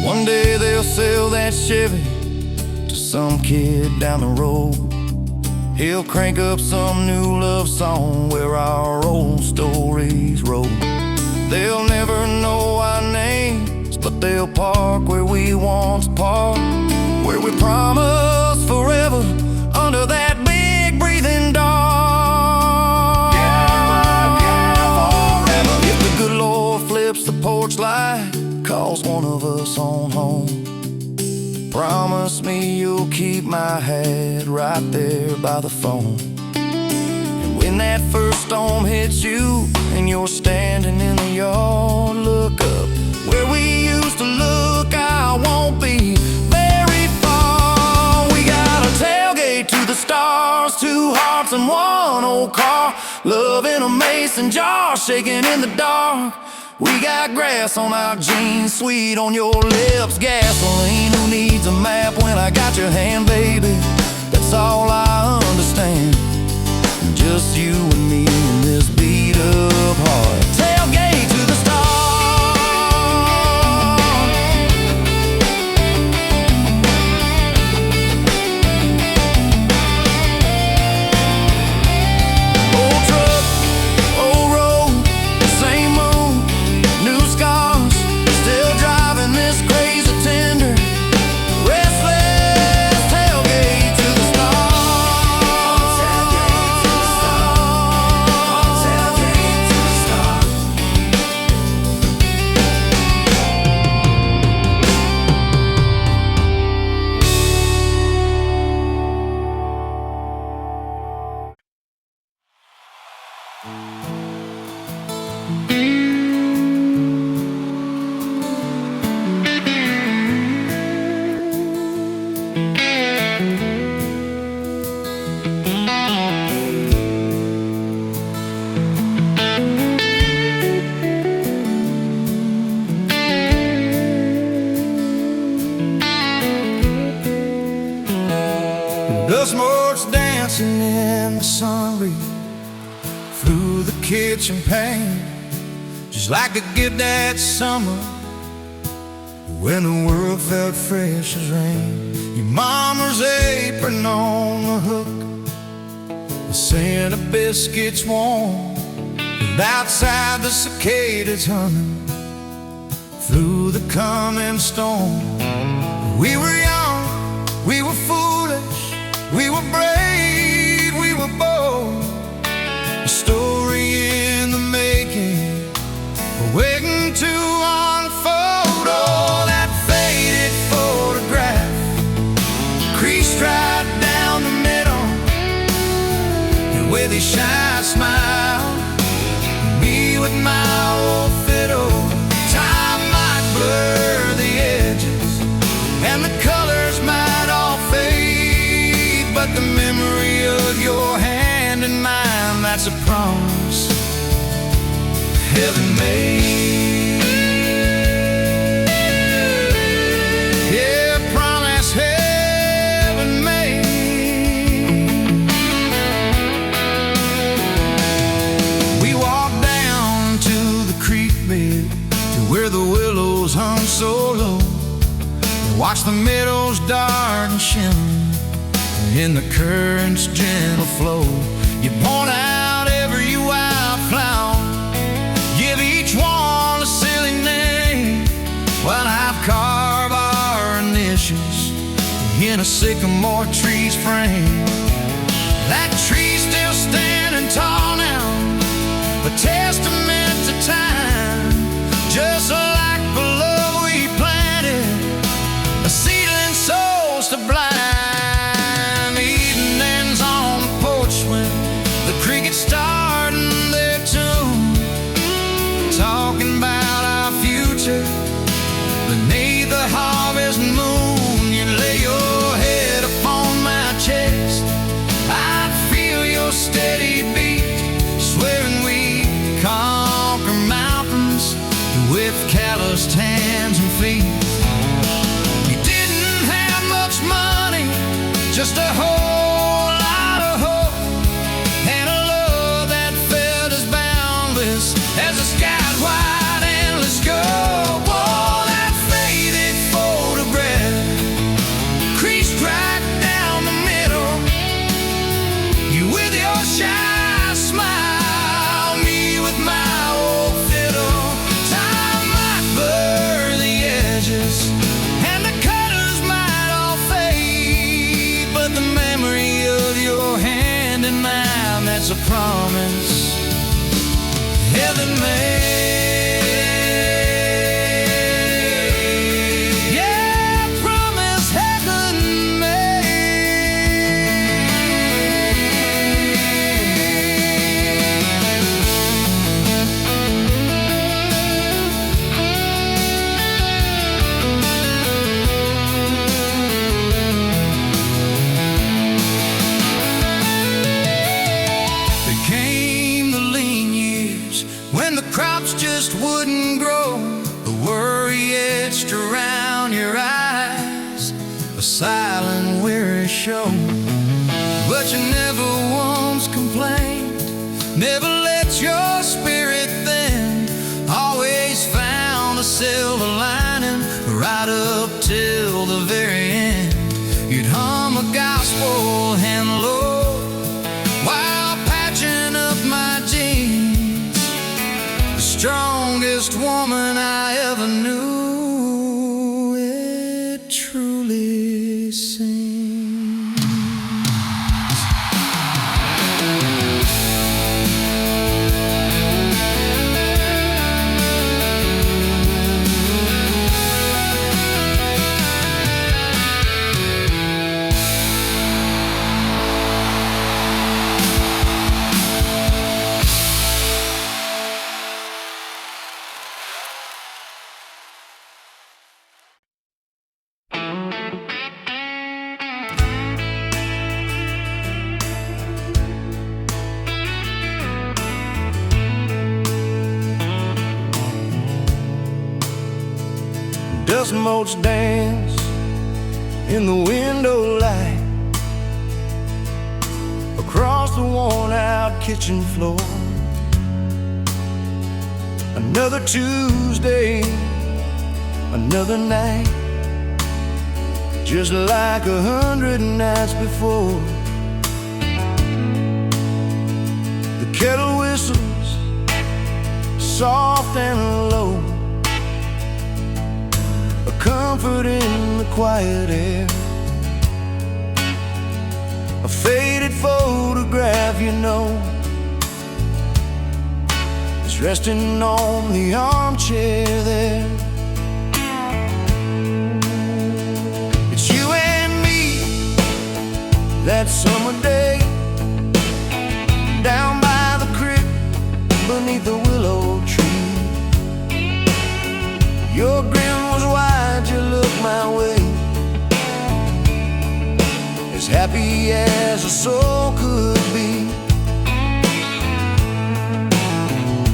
One day they'll sell that Chevy to some kid down the road. He'll crank up some new love song where our old stories roll. They'll never know our names, but they'll park where we once parked, where we promised forever under that big breathing dog. Yeah, forever. If the good Lord flips the porch light, calls one of us on home, promise me you'll keep my hat right there by the phone. And when that first storm hits you and you're standing in the yard, look up where we used to look. I won't be very far. We got a tailgate to the stars, 2 hearts and 1 old car. Love in a mason jar, shaking in the dark. We got grass on our jeans, sweet on your lips, gasoline. Who needs a map when I got your hand, baby? That's all I understand. Just you and me in this beat up heart. Tailgate to the stars. Old truck, old road, same moon, new scars, still driving this crazy tender, restless. Tailgate to the stars. Tailgate to the stars. Tailgate to the stars. Dust marks dancing in the sun breeze through the kitchen pane, just like the gift that summer when the world felt fresh as rain. Your mama's apron on the hook, the scent of biscuits warm, and outside the cicadas humming through the coming storm. We were young, we were foolish, we were brave, we were bold. A story in the making, waiting to unfold. Oh, that faded photograph, creased right down the middle, and with his shy smile, me with my old fiddle. Time might blur the edges, and the colors might all fade, but the memory of your hand in mine, that's a promise heaven made. Yeah, promise heaven made. We walked down to the creek bed, to where the willows hung so low, and watched the meadows dark and shimmer in the current's gentle flow. You point out every wildflower, give each one a silly name, while I carve our initials in a sycamore tree's frame. That tree's tall now, a testament to time. Just like the love we planted, a seedling souls to blind. Evenings on the porch when the crickets starting their tune, talking about our future beneath the harvest moon. You lay your head upon my chest, I'd feel your steady beat, swearing we conquer mountains with calloused hands and feet. You didn't have much money, just a whole lot of hope, and a love that felt as boundless as a sky's wide endless scope. Oh, that faded photograph creased right down the middle, you with your shy smile, me with my old fiddle. Time might blur the edges and the colors might all fade, but the memory of your hand in mine, that's a promise heaven made. Yeah, promise heaven There came the lean years when the crops just wouldn't grow, the worry etched around your eyes, a silent weary show. But you never once complained, never let your spirit thin, always found a silver lining right up till the very end. You'd hum a gospel hand low while patching up my jeans, the strongest woman I ever knew. It truly seems. Dust motes dance in the window light across the worn-out kitchen floor. Another Tuesday, another night, just like 100 nights before. The kettle whistles soft and low, a comfort in the quiet air. A faded photograph, you know, is resting on the armchair there. It's you and me that summer day, down by the creek beneath the willow tree. Your grin was wide, you looked my way, as happy as a soul could be.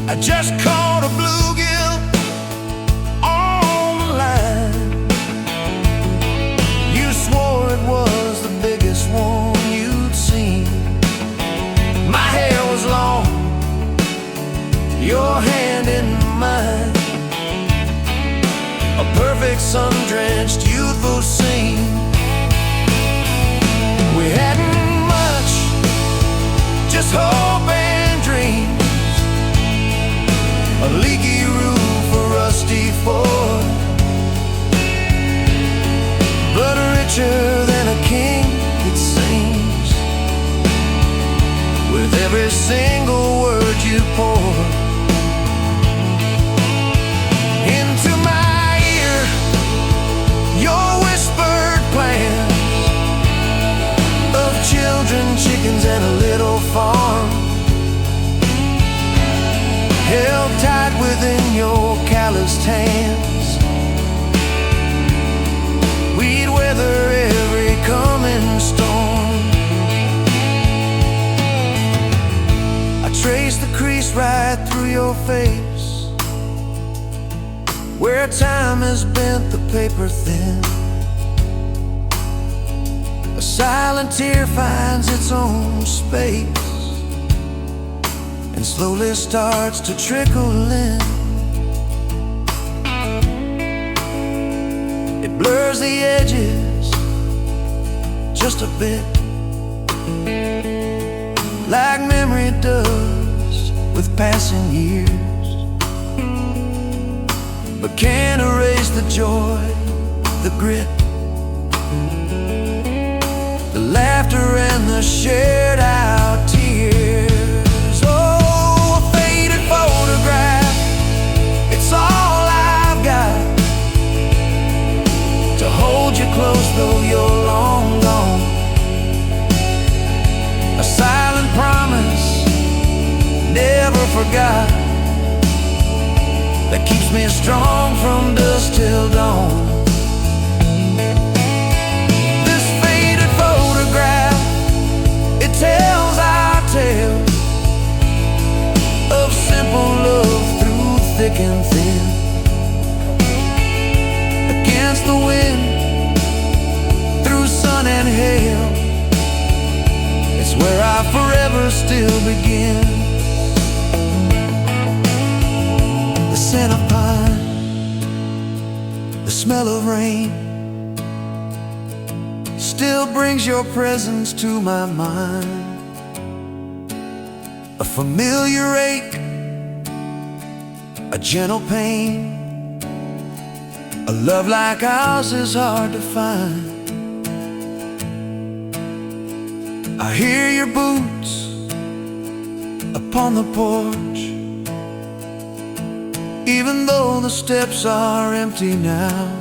I just caught a bluegill on the line. You swore it was the biggest one you'd seen. My hair was long, your hand in mine, a perfect sun-drenched youthful scene. We hadn't much, just hope and dreams, a leaky roof, a rusty Ford, blood richer than a king, it seems, with every sin within your calloused hands. We'd weather every coming storm. I traced the crease right through your face, where time has bent the paper thin. A silent tear finds its own space and slowly starts to trickle in. It blurs the edges just a bit, like memory does with passing years, but can't erase the joy, the grit, the laughter and the shared out tears. Oh, a faded photograph, it's all I've got to hold you close though you're long gone. A silent promise, never forgot, that keeps me strong from dusk till dawn. This faded photograph, it tells our tale of simple love through thick and thin. Against the wind, through sun and hail, it's where I forever still begin. The scent of pine, the smell of rain, still brings your presence to my mind. A familiar ache, a gentle pain, a love like ours is hard to find. I hear your boots upon the porch, even though the steps are empty now.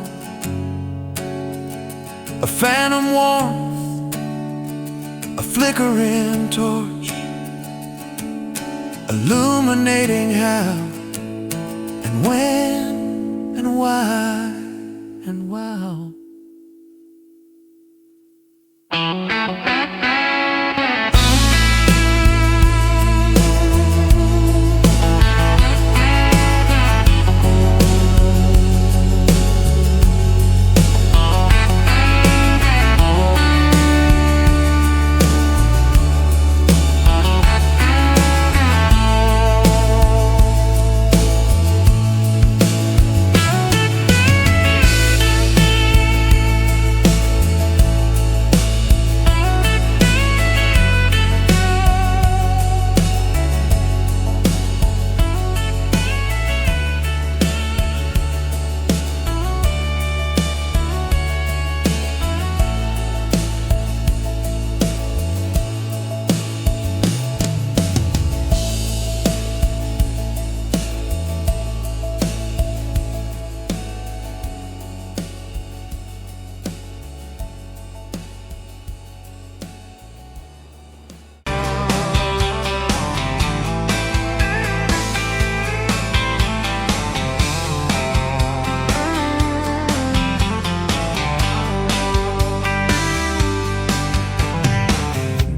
A phantom warmth, a flickering torch, illuminating how and when and why and wow.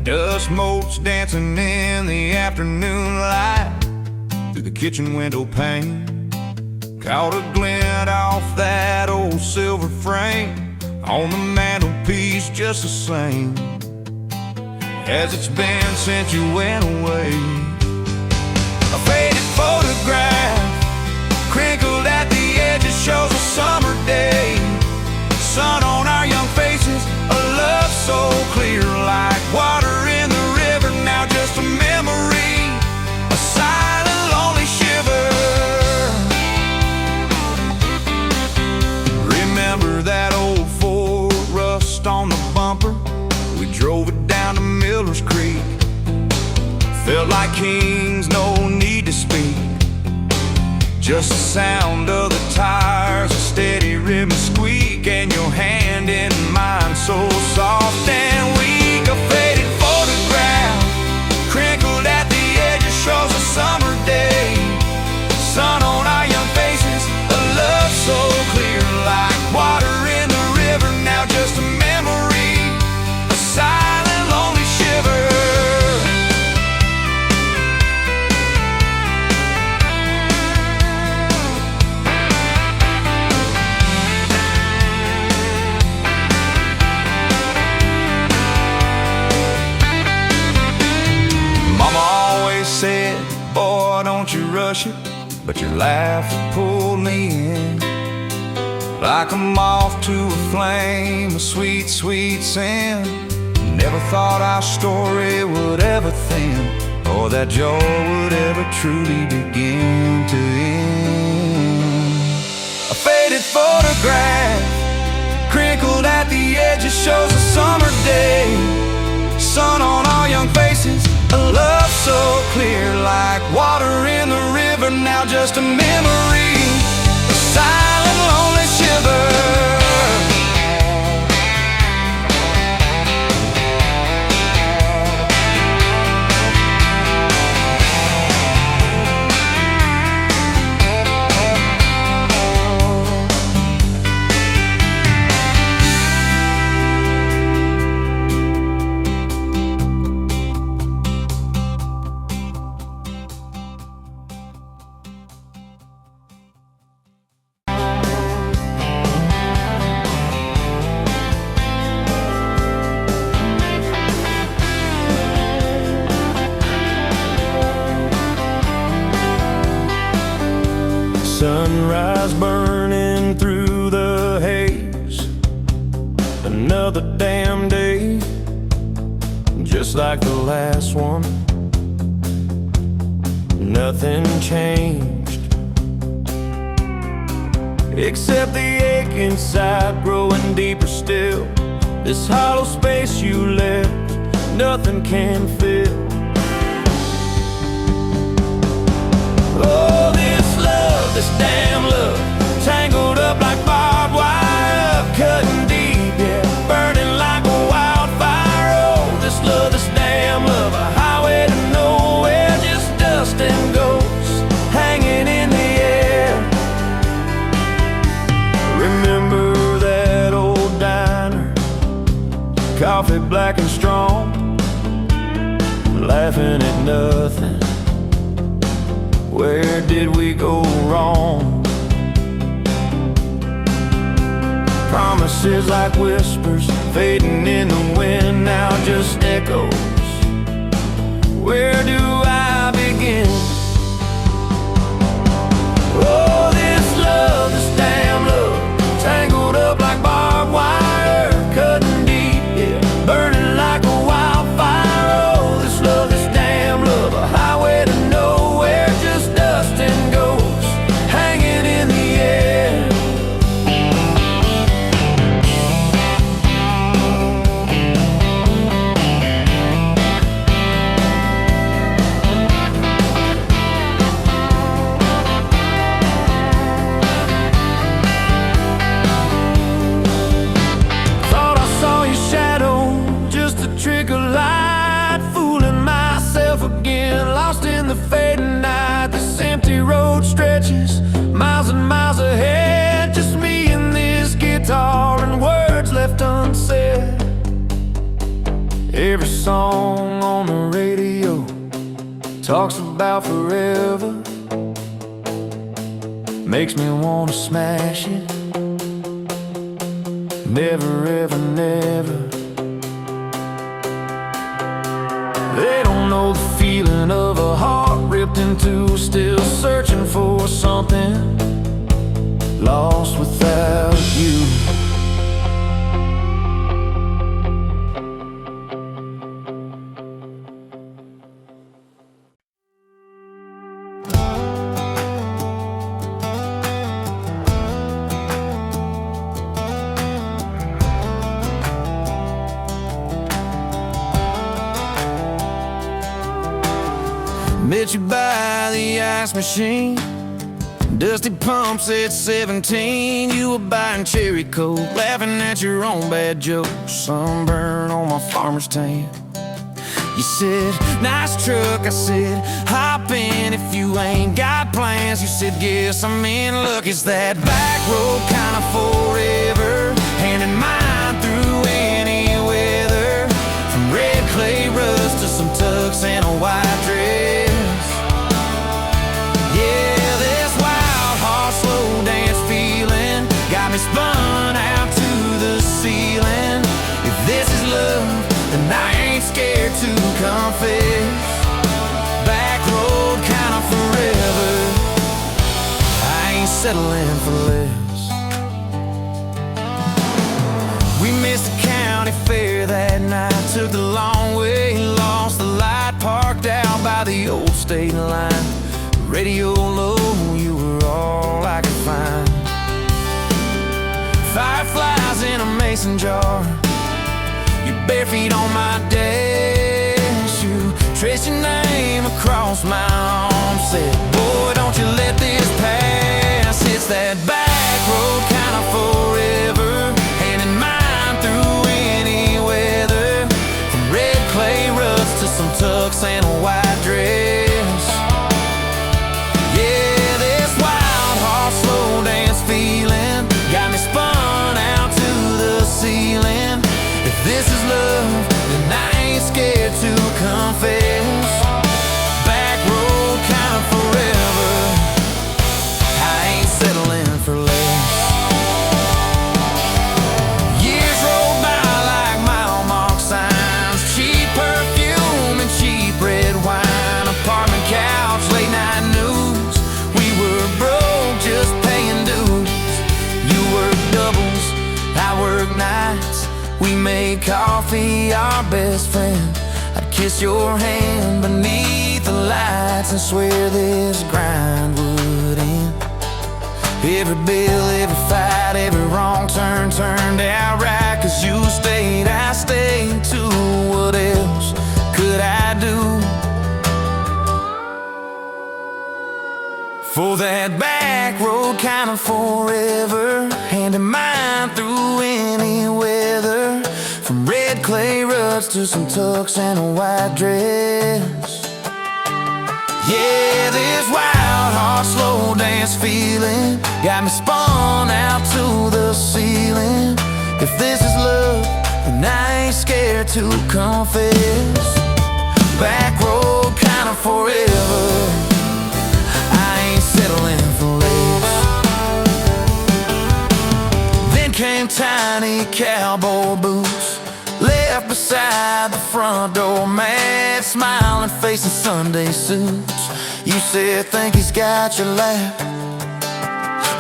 Dust motes dancing in the afternoon light through the kitchen window pane. Caught a glint off that old silver frame on the mantelpiece, just the same as it's been since you went away. A faded photograph, crinkled at the edges, shows a summer day. Sun on our young faces, a love so clear, like water in the river, now just a memory, a silent, lonely shiver. Remember that old Ford, rust on the bumper, we drove it down to Miller's Creek. Felt like kings, no need to speak, just the sound of the tires, a steady rhythm squeak, and your hand in mine so soft and weak. A faded photograph, crinkled at the edges, shows a summer day. Sun on don't you rush it, but your laugh pulled me in. Like a moth to a flame, a sweet, sweet sin. Never thought our story would ever thin, or that joy would ever truly begin to end. A faded photograph, crinkled at the edges, shows a summer day. Sun on our young faces, a love so clear, like water in the river, now just a memory, a silent, lonely shiver. Sunrise burning through the haze, another damn day, just like the last one. Nothing changed, except the ache inside growing deeper still. This hollow space you left, nothing can fill. Oh, this damn love, tangled up like barbed wire, cutting deep, yeah, burning like a wildfire. Oh, this damn love, a highway to nowhere, just dust and ghosts hanging in the air. Remember that old diner, coffee black and strong, laughing at nothing. Where did we go wrong? Promises like whispers, fading in the wind, now just echoes. Where do I begin? Oh, this damn love, tangled up like barbed wire, cutting deep, yeah, burning like a wildfire. Oh, this damn love, a highway to nowhere, just dust and ghosts hanging in the air. Thought I saw your shadow, just a trick of light, fooling myself again, lost in the fading night. This empty road stretches miles and miles ahead, just me and this guitar and words left unsaid. Every song on the radio talks about forever, makes me wanna smash it. Never ever never. They don't know the feeling of a heart ripped in two, still searching for something, lost without you. Met you by the ice machine, dusty pumps at 17. You were buying cherry coke, laughing at your own bad jokes, sunburn on my farmer's tan. You said, nice truck, I said, hop in if you ain't got plans. You said, guess I'm in luck. It's that back road kind of forever, hand in mine through any weather, from red clay rust to some tux and a white dress. Yeah, this wild horse slow dance feeling got me spun out to the ceiling. If this is love, then I ain't scared to confess. Back road kind of forever. settling for less. We missed the county fair that night, took the long way, lost the light, parked out by the old state line. Radio low, you were all I could find. Fireflies in a mason jar, your bare feet on my dash. You traced your name across my arm, said, boy, don't you let this pass. It's that back road kind of forever, hand in mine through any weather. From red clay ruts to some tux and a white dress. Yeah, this wild horse slow dance feeling got me spun out to the ceiling. If this is love, then I ain't scared to confess. Back road kind of forever, I ain't settling for less. Years roll by like mile mark signs, cheap perfume and cheap red wine, apartment couch, late night news. We were broke, just paying dues. You work doubles, I work nights. We made coffee our best friend. I'd kiss your hand beneath the lights and swear this grind would end. Every bill, every fight, every wrong turn turned out right. Cause you stayed, I stayed too. What else could I do? For that back road kind of forever, hand in mine through any weather. From red clay ruts to some tux and a white dress. Yeah, this wild horse slow dance feeling got me spun out to the ceiling. If this is love, then I ain't scared to confess. Back road kind of forever, I ain't settling for less. Then came tiny cowboy boots, left beside the front door, mad smiling face in Sunday suits. You said, think he's got your lap.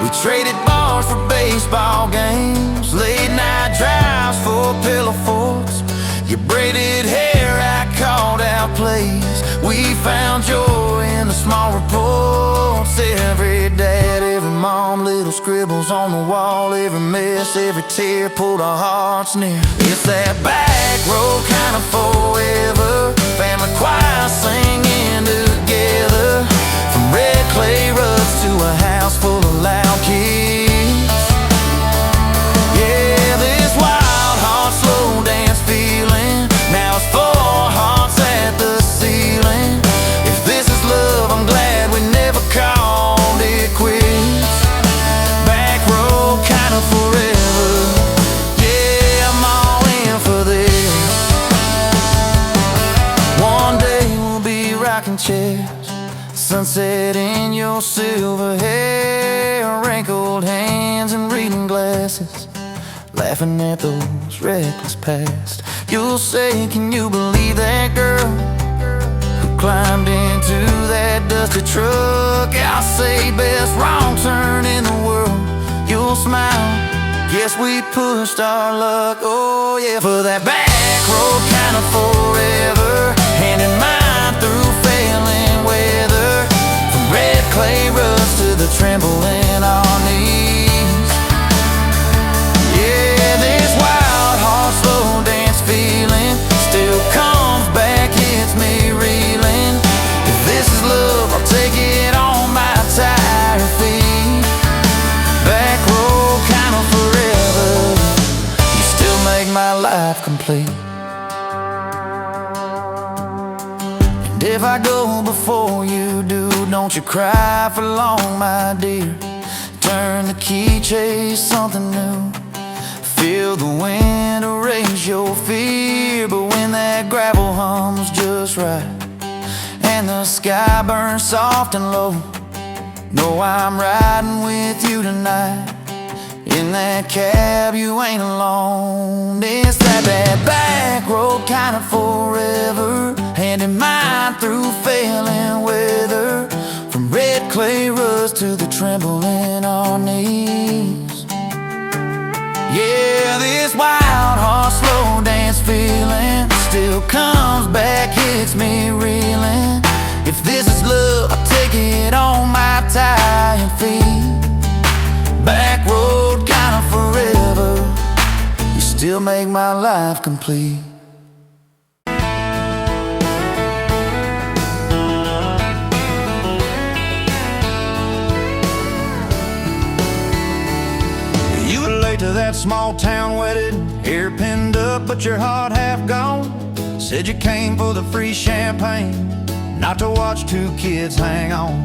We traded bars for baseball games, late night drives for pillow forts. Your braided hair, I called out plays. We found joy in the small reports. Every dad, every mom, little scribbles on the wall. Every mess, every tear pulled our hearts near. It's that back road kind of forever, family choir singing together. From red clay ruts to a house full of loud kids. Yeah, this wild heart slow dance feeling, now it's 4 hearts at the ceiling. If this is love, I'm glad we never called it quits. Back road kind of forever, yeah, I'm all in for this. One day we'll be rocking chairs, sunset in your silver hair, wrinkled hands and reading glasses, laughing at those reckless past. You'll say, can you believe that girl who climbed into that dusty truck? I'll say, best wrong turn in the world. You'll smile, guess we pushed our luck. Oh yeah, for that back road kind of forever, hand in mine through failing weather. From red clay ruts to the tremble in our knees. Yeah, this wild horse slow dance feeling still comes back, hits me reeling. If this is love, I'll take it on my tired feet. Back road kind of forever, you still make my life complete. And if I go before you do, don't you cry for long, my dear. Turn the key, chase something new. Feel the wind erase your fear. But when that gravel hums just right and the sky burns soft and low, know I'm riding with you tonight. In that cab you ain't alone. It's that back road kind of forever, hand in mine through failing weather. From red clay ruts till they tremble in our knees. Yeah, this wild horse slow dance feeling still comes back, hits me reeling. If this is love, I'll take it on my tired feet. Back road kinda forever, you still make my life complete. You were late to that small town wedding, hair pinned up but your heart half gone. Said you came for the free champagne, not to watch two kids hang on.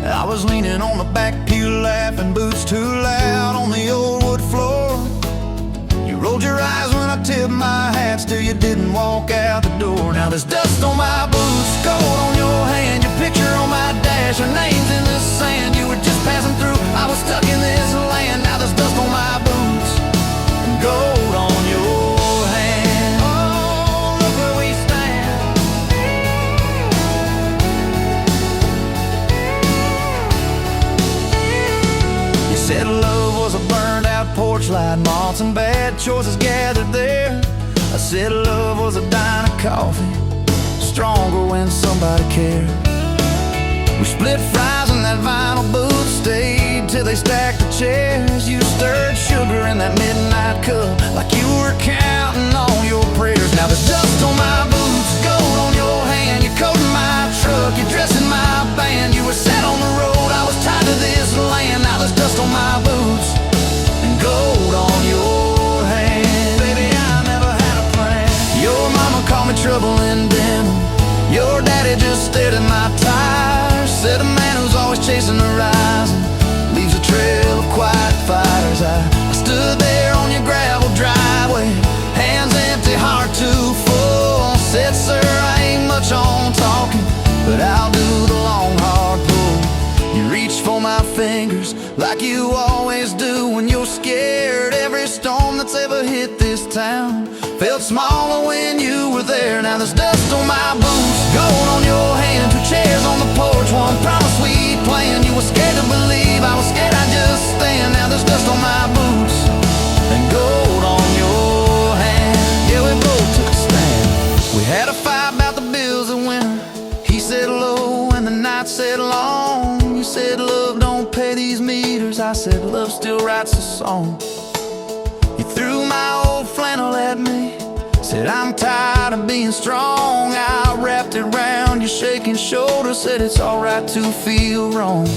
I was leaning on the back pew laughing, boots too loud on the old wood floor. You rolled your eyes when I tipped my hat, still you didn't walk out the door. Now there's dust on my boots, gold on your hand, your picture on my dash, your name's in the sand. You were just passing through, I was stuck in this land. Now there's dust on my boots and gold on your hand. Oh, look where we stand. You said love was a burned out porch light, moths and bad choices gathered there. I said love was a dime of coffee, stronger when somebody cared. We split fries in that vinyl booth, stayed till they stacked the chairs. You stirred sugar in that midnight cup like you were counting on your prayers. Now there's dust on my boots, gold on your hand, your coat in my truck, your dress in my band. You were set on the road, I was tied to this land. Now there's dust on my boots and gold on your hand. Baby, I never had a plan. Your mama called me trouble in denim, your daddy just stared at my tires. Said a man who's always chasing the horizon leaves a trail of quiet fires. I stood there on your gravel driveway, hands empty, heart too full. Said, sir, I ain't much on talking, but I'll do the long hard pull. You reached for my fingers like you always do when you're scared. Every storm that's ever hit this town felt smaller when you were there. Now there's dust on my boots, gold on your hand, two chairs on the porch, one promise we planned. You were scared to believe, I was scared I'd just stand. Now there's dust on my boots and gold on your hand. Yeah, we both took a stand. We had a fight about the bills that winter. He said low and the night said long. You said love don't pay these meters, I said love still writes a song. You threw my old flannel at me, said I'm tired of being strong. I wrapped it round your shaking shoulder, said it's alright to feel wrong.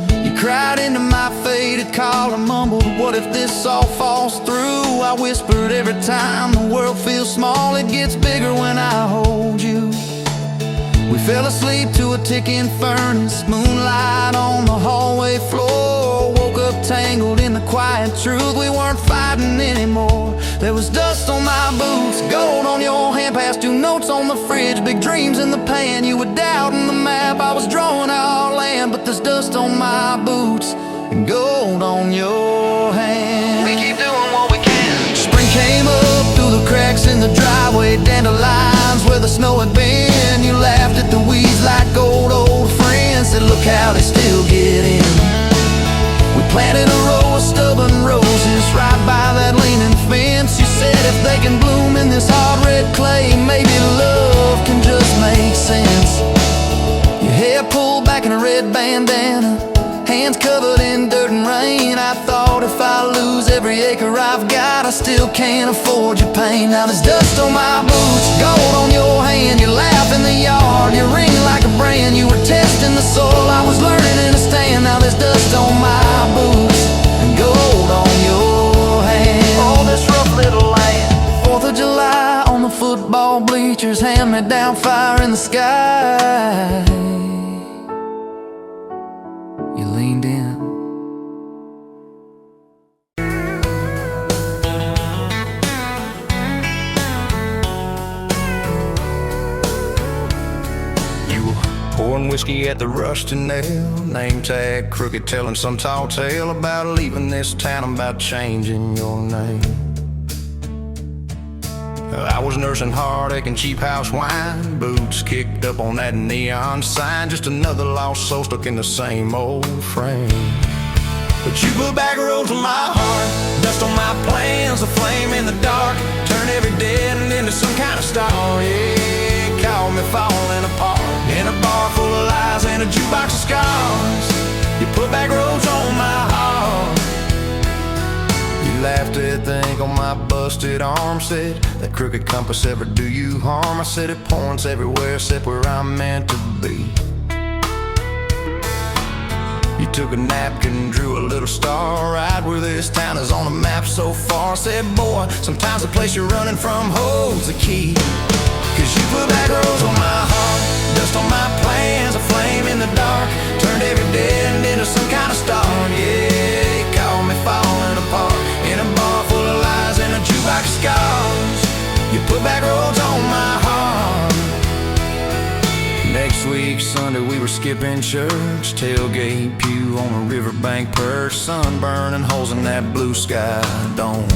You cried into my faded collar, mumbled, what if this all falls through? I whispered, every time the world feels small, it gets bigger when I hold you. We fell asleep to a ticking furnace, moonlight on the hallway floor. Woke up tangled in the quiet truth, we weren't fighting anymore. There was dust on my boots, gold on your hand, past two notes on the fridge, big dreams in the pan. You were doubting the map, I was drawing our land, but there's dust on my boots and gold on your hand. We keep doing what we can. Spring came up through the cracks in the driveway, dandelions where the snow had been. You laughed at the weeds like old friends, said look how they still get in. We planted a row of stubborn roses right by that leaning fence. You said if they can bloom in this hard red clay, maybe love can just make sense. Your hair pulled back in a red bandana, hands covered in dirt and rain. I thought if I lose every acre I've got, I still can't afford your pain. Now there's dust on my boots, gold on your hand, you laugh in the yard, you ring like a brand. You were testing the soil, I was learning in a stand. Now there's dust on my boots and gold on your hand. Oh, this rough little land. 4th of July on the football bleachers, hand-me-down fire in the sky. You leaned in. You were pouring whiskey at the rusty nail, name tag crooked, telling some tall tale about leaving this town, about changing your name. I was nursing heartache and cheap house wine, boots kicked up on that neon sign, just another lost soul stuck in the same old frame. But you put back roads on my heart, dust on my plans, a flame in the dark, turn every dead end into some kind of star. Yeah, call me falling apart, in a bar full of lies and a jukebox of scars. You put back roads on my heart. You laughed at the ink on my busted arm, said that crooked compass ever do you harm. I said it points everywhere except where I'm meant to be. You took a napkin, drew a little star right where this town is on the map so far. Said, boy, sometimes the place you're running from holds the key. Cause you put back roads on my heart, dust on my plans, a flame in the dark, turned every dead end into some kind of star. Yeah, you called me falling apart, in a bar full of lies and a jukebox of scars. You put back roads on my heart. Next week, Sunday, we were skipping church, tailgate pew on a riverbank perch, sun burning holes in that blue sky dome.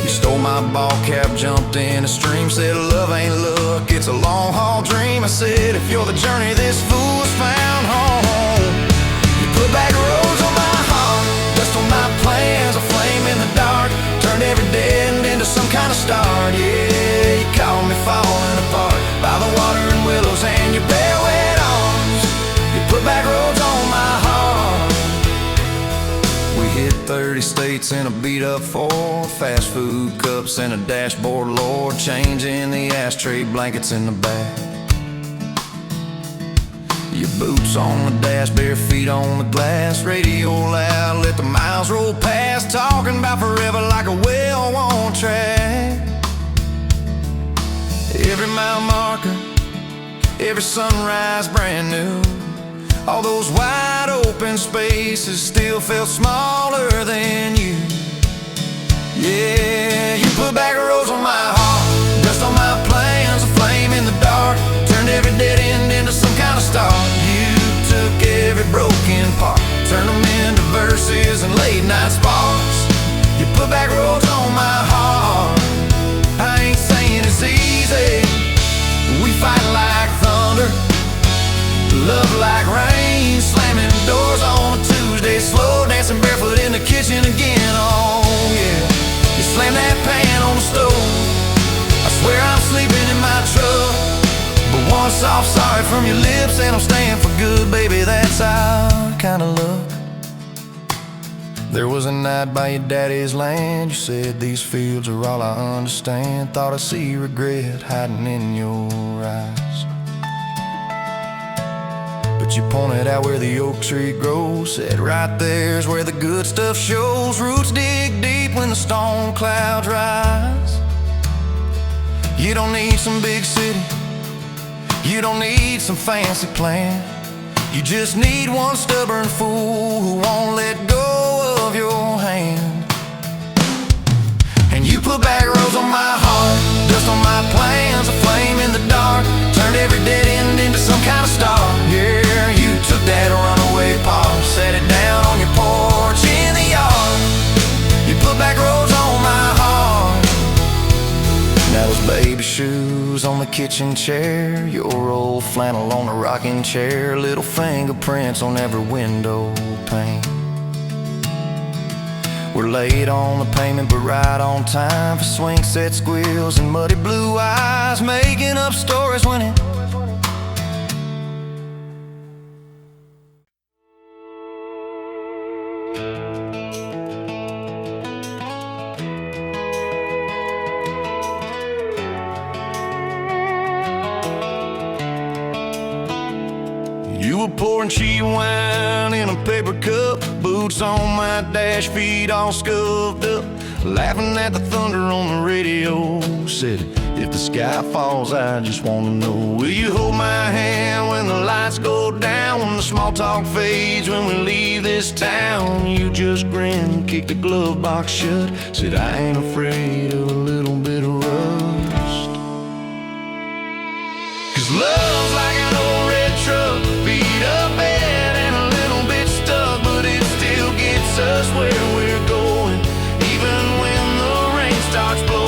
You stole my ball cap, jumped in a stream, said love ain't luck, it's a long haul dream. I said if you're the journey, this fool's found home. You put back roads on my heart, dust on my plans, a flame in the dark, turned every dead end into some kind of start. Yeah, you called me falling apart by the water and willows and your bare wet arms. You put back roads on my heart. We hit 30 states in a beat up Ford, fast food cups and a dashboard, Lord, changing the ashtray blankets in the back. Your boots on the dash, bare feet on the glass, radio loud, let the miles roll past, talking about forever like a well-worn track. Every mile marker, every sunrise brand new, all those wide open spaces still felt smaller than you. Yeah, you put back roads on my heart, dust on my plans, a flame in the dark, turned every dead end into some kind of star. You took every broken part, turned them into verses and late night sparks. You put back roads on my heart. I ain't saying it's easy, we fight like thunder, love like rain, slamming doors on a Tuesday, slow dancing barefoot in the kitchen again. Oh yeah, you slam that pan on the stove, I swear I'm sleeping in my truck, but one soft sorry from your lips and I'm staying for good, baby, that's our kind of luck. There was a night by your daddy's land, you said these fields are all I understand, thought I see regret hiding in your eyes. But you pointed out where the oak tree grows, said right there's where the good stuff shows, roots dig deep when the storm clouds rise. You don't need some big city, you don't need some fancy plan, you just need one stubborn fool who won't let go of your hand. And you put back roads on my heart, dust on my plans, a flame in the dark, turned every dead end into some kind of star. Yeah, you took that runaway paw, set it down on your porch in the yard. You put back roads on my heart. Now those baby shoes on the kitchen chair, your old flannel on the rocking chair, little fingerprints on every window pane. We're late on the payment but right on time for swing set squeals and muddy blue eyes, making up stories when it You were pouring cheap wine in a paper cup, boots on my dash, feet all scuffed up, laughing at the thunder on the radio. Said, if the sky falls, I just wanna know, will you hold my hand when the lights go down, when the small talk fades, when we leave this town? You just grinned, kicked the glove box shut, said, I ain't afraid of a little bit of rust. 'Cause love's like an old red truck, beat up bed and a little bit stuck, but it still gets us where we're going, even when the rain starts blowing.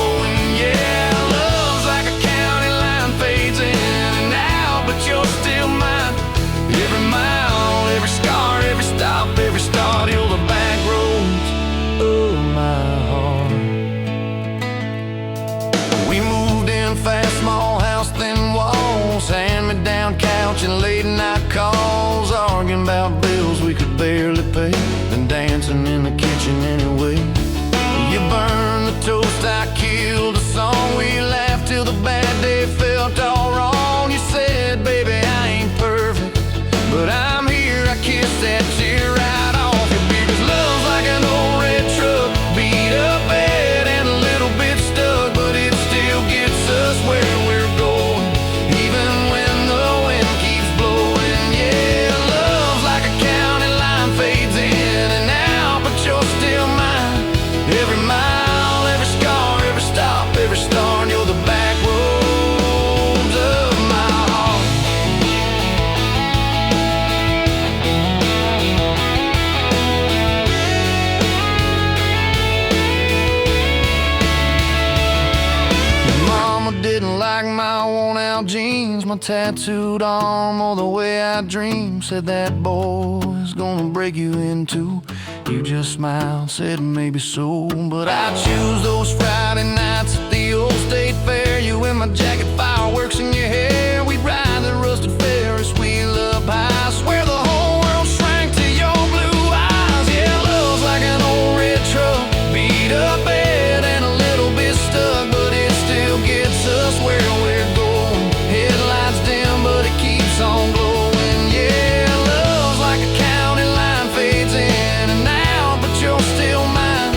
my tattooed arm or the way I dream. Said that boy's gonna break you in two. You just smiled, said maybe so. But I choose those Friday nights at the old state fair. You in my jacket, fireworks in your hair. We'd ride the rusted Ferris wheel up high. Swear the whole world shrank to your blue eyes. Yeah, love's like an old red truck, beat up bed and a little bit stuck, but it still gets us where we're going. Headlights dim, but it keeps on glowing. Yeah, love's like a county line, fades in and out, but you're still mine.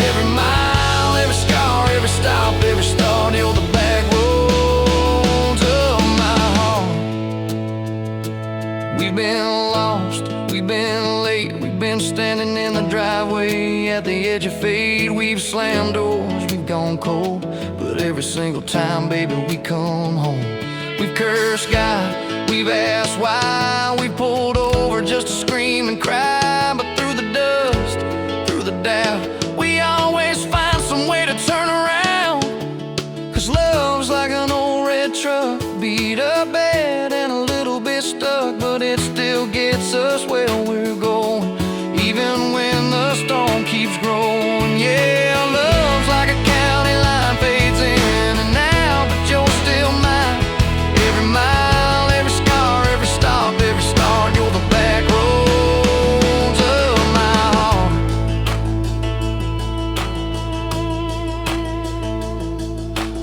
Every mile, every scar, every stop, every start, you're the back roads of my heart. We've been lost, we've been late, we've been standing in the driveway at the edge of fate. We've slammed doors, we've gone cold, but every single time, baby, we come home. We've cursed God, we've asked why, we pulled over just to scream and cry. But through the dust, through the doubt, we always find some way to turn around. 'Cause love's like an old red truck, beat up bed and a little bit stuck, but it still gets us where we're going, even when the storm keeps growing. Yeah, love's like a county line, fades in and out, but you're still mine. Every mile, every scar, every stop, every start, you're the back roads of my heart.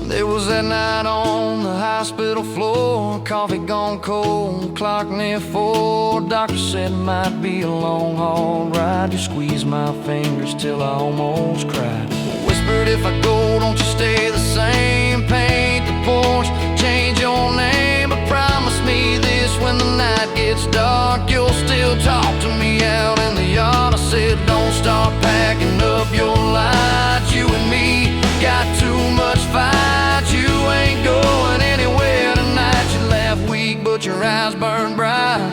There was that night on the hospital floor, coffee gone cold, clock near 4. Doctor said it might be a long haul ride. You squeezed my fingers till I almost cried. Whispered, if I go, don't you stay the same. Paint the porch, change your name, but promise me this: when the night gets dark, you'll still talk to me out in the yard. I said, don't start packing up your lights. You and me got too much fight. You ain't going anywhere tonight. You laugh weak, but your eyes burn bright.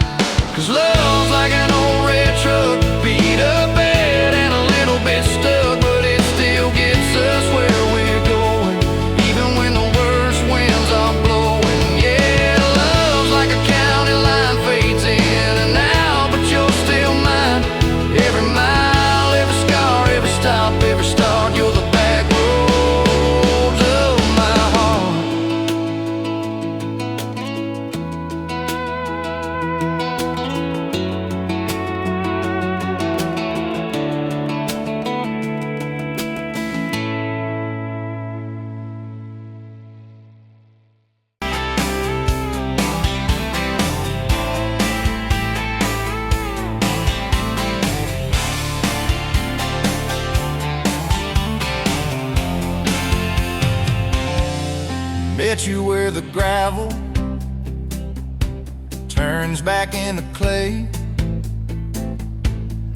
'Cause love's like an old red truck, beat up bed and a little bit stuck, but it still gets us where we're going, even when the worst winds are blowing. Yeah, love's like a county line, fades in and out, but you're still mine. Every mile, every scar, every stop, every start, you're the back roads of my heart. Bet you where the gravel turns back into clay,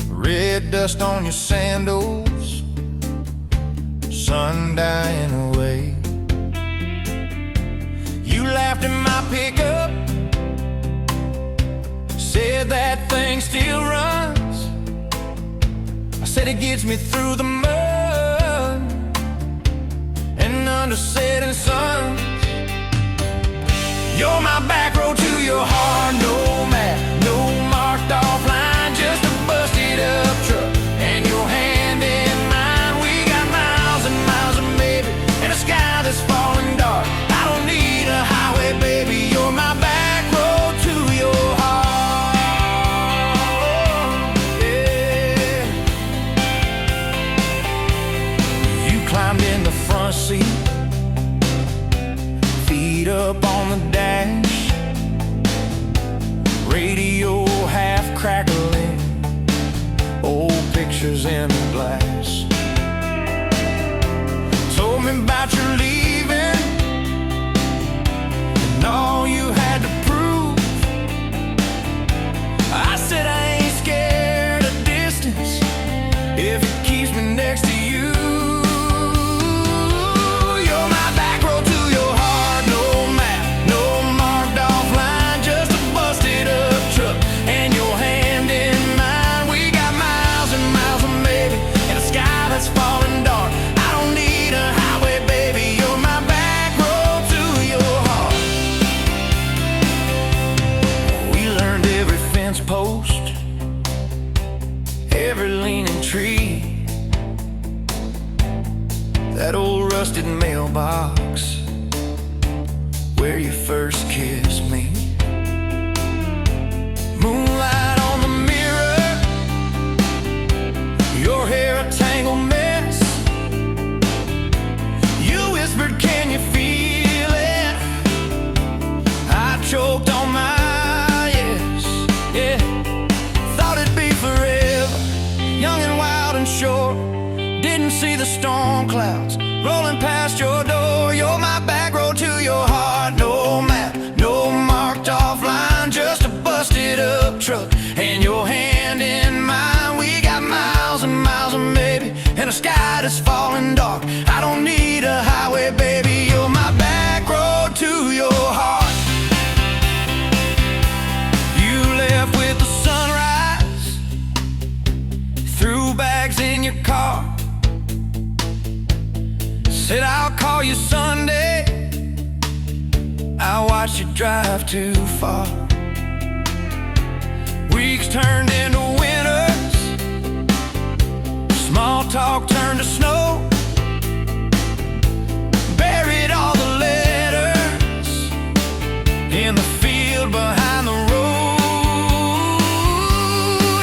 red dust on your sandals, sun dying away. You laughed in my pickup, said that thing still runs. I said it gets me through the mud and under setting suns. You're my back road to your heart, no map, no marked off line, just a busted up truck and your hand in mine. We got miles and miles of maybe and a sky that's falling dark. I don't need a highway, baby, you're my back road to your heart. Yeah. You climbed in the front seat, feet up on the dash, radio half crackling, old pictures in the glass. Told me about your leaving and all you had to prove. I said I ain't scared of distance if it keeps me next to you. You're my back road to your heart, no map, no marked off line, just a busted up truck and your hand in mine. We got miles and miles of maybe and a sky that's falling dark. I don't need a highway, baby, post, every leaning tree, that old rusted mailbox where you first kissed me. Moonlight on the mirror, your hair a tangled mess. You whispered, can you feel it? I choked on my yes, yeah. Thought it'd be forever, young and wild and short. Didn't see the storm clouds rolling past your door. You're my back road to your heart. No map, no marked off line, just a busted up truck and your hand in mine. We got miles and miles of maybe, and a sky that's falling dark. I don't need a highway, baby. You're my back road to your heart. You left with the sunrise, threw bags in your car, said I'll call you Sunday. I watched you drive too far. Weeks turned into winters, small talk turned to snow. Buried all the letters in the field behind the road.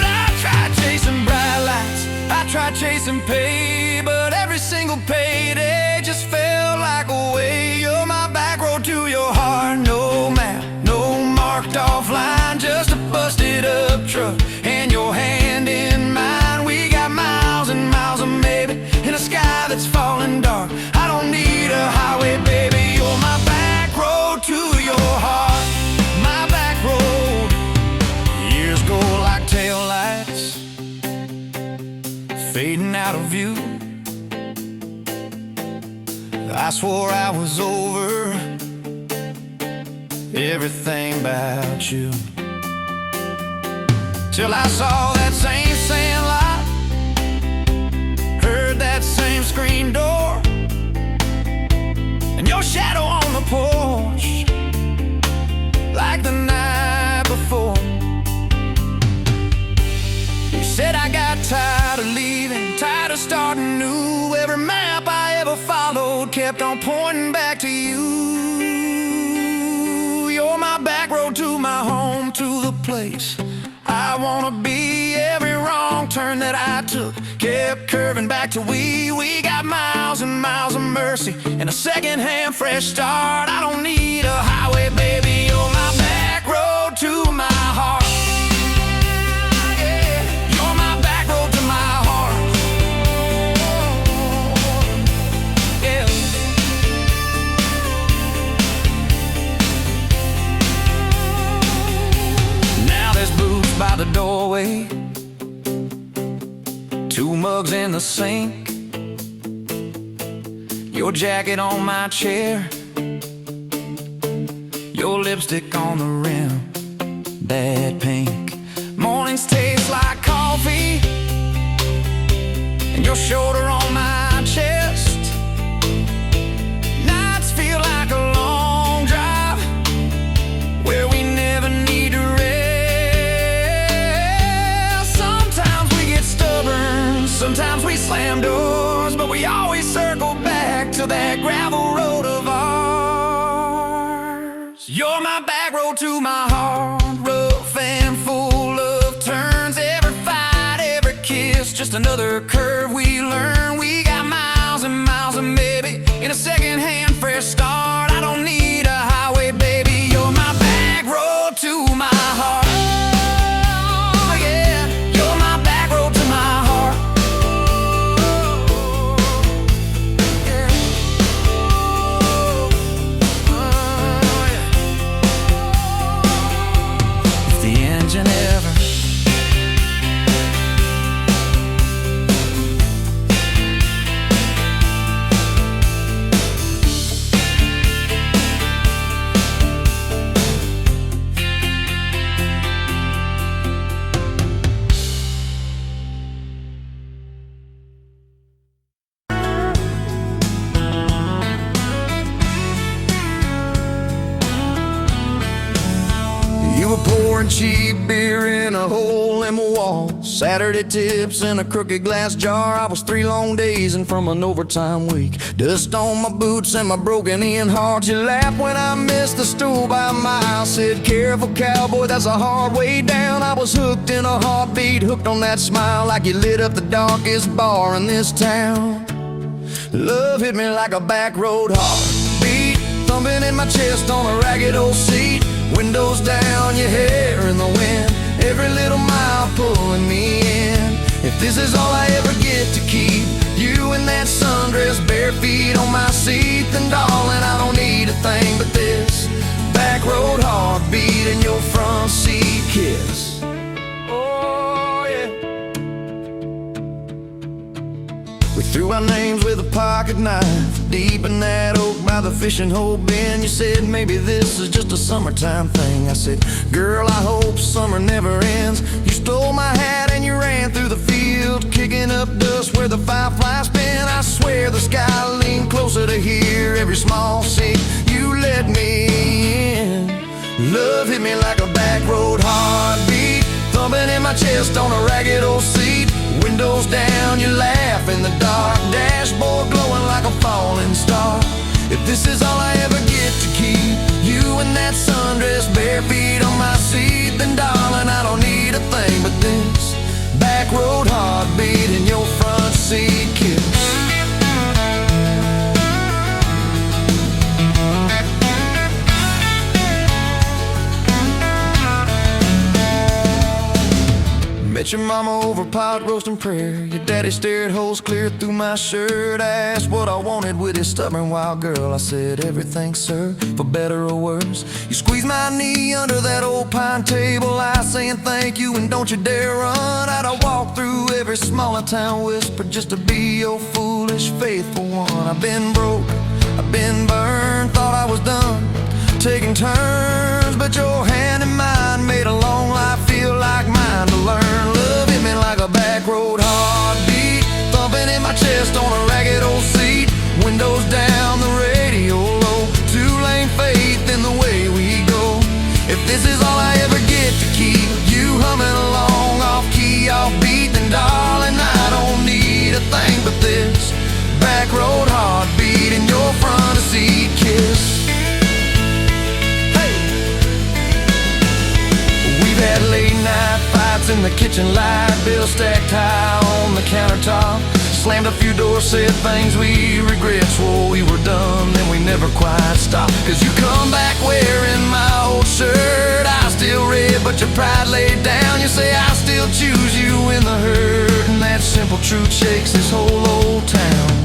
I tried chasing bright lights, I tried chasing pay, but every single payday just felt like a way. You're my back road to your heart. No map, no marked off line, just a busted up truck and your hand in mine. We got miles and miles of maybe, in a sky that's falling dark. I don't need a highway, baby. You're my back road to your heart. My back road. Years go like taillights, fading out of view. I swore I was over everything about you, till I saw that same sandlot, heard that same screen door, and your shadow on the porch, like the night before. You said I got tired of leaving, tired of starting new. Every map I ever followed kept on pointing back to you. You're my back road to my home, to the place I wanna be. Every wrong turn that I took kept curving back to we. We got miles and miles of mercy and a second-hand fresh start. I don't need a highway, baby. You're my back road to my heart. By the doorway, two mugs in the sink, your jacket on my chair, your lipstick on the rim, that pink. Mornings taste like coffee, and your shoulder on my chest. Nights feel like a long drive, where we never need to rest. Sometimes we slam doors, but we always circle back to that gravel road of ours. You're my back road to my heart, rough and full of turns. Every fight, every kiss, just another curve we learn. We got miles and miles of maybe, in a second-hand fresh start. I don't need a highway, baby. You're my back road to my heart. in a hole in my wall. Saturday tips in a crooked glass jar. I was 3 long days and from an overtime week. Dust on my boots and my broken in heart. You laughed when I missed the stool by a mile. Said, careful cowboy, that's a hard way down. I was hooked in a heartbeat, hooked on that smile, like you lit up the darkest bar in this town. Love hit me like a back road heartbeat, thumping in my chest on a ragged old seat. Windows down, your hair in the wind, every little mile pulling me in. If this is all I ever get to keep, you in that sundress, bare feet on my seat, then darling, I don't need a thing but this back road heartbeat and your front seat kiss. Oh yeah. We threw our names with a pocket knife deep in that oak by the fishing hole bin. You said maybe this is just a summertime thing. I said, girl, I hope summer never ends. You stole my hat and you ran through the field, kicking up dust where the fireflies spin. I swear the sky leaned closer to hear every small sing you let me in. Love hit me like a back road heartbeat, thumping in my chest on a ragged old seat. Windows down, you laugh in the dark, dashboard glowing like a falling star. If this is all I ever get to keep, you in that sundress, bare feet on my seat, then darling, I don't need a thing but this back road heartbeat and your front seat kiss. Met your mama over pot roast and prayer. Your daddy stared holes clear through my shirt. I asked what I wanted with his stubborn wild girl. I said everything, sir, for better or worse. You squeezed my knee under that old pine table, I saying thank you and don't you dare run. I'd walk through every smaller town whisper just to be your foolish faithful one. I've been broke, I've been burned, thought I was done taking turns, but your hand in mine made a long life feel like mine to learn. Love hit me like a back road heartbeat, thumping in my chest on a ragged old seat. Windows down, the radio low, 2-lane faith in the way we go. If this is all I ever get to keep, you humming along off key, off beat, then darling, I don't need a thing but this back road heartbeat and your front seat kiss. Had late night fights in the kitchen light, bill stacked high on the countertop. Slammed a few doors, said things we regret, swore we were done, then we never quite stopped. Cause you come back wearing my old shirt, I still red but your pride laid down. You say I still choose you in the hurt, and that simple truth shakes this whole old town.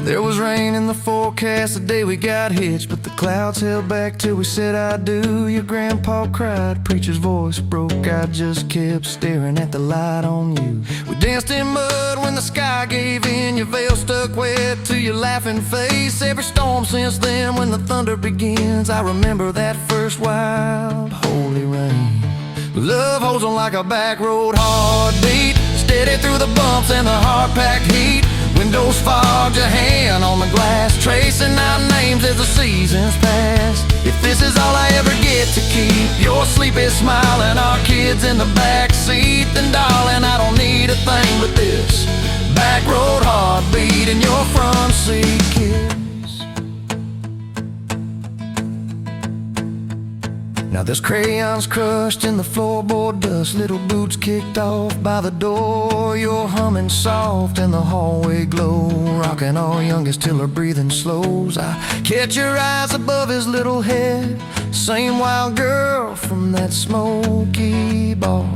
There was rain in the forecast the day we got hitched, but the clouds held back till we said I do. Your grandpa cried, preacher's voice broke, I just kept staring at the light on you. We danced in mud when the sky gave in, your veil stuck wet to your laughing face. Every storm since then when the thunder begins, I remember that first wild holy rain. Love holds on like a back road heartbeat, steady through the bumps and the hard-packed heat. Windows fogged, your hand on the glass, tracing out names as the seasons pass. If this is all I ever get to keep, your sleepy smile and our kids in the back seat, then darling, I don't need a thing but this back road heartbeat and your front seat kiss. Now there's crayons crushed in the floorboard dust, little boots kicked off by the door. You're humming soft in the hallway glow, rocking our youngest till her breathing slows. I catch your eyes above his little head, same wild girl from that smoky bar.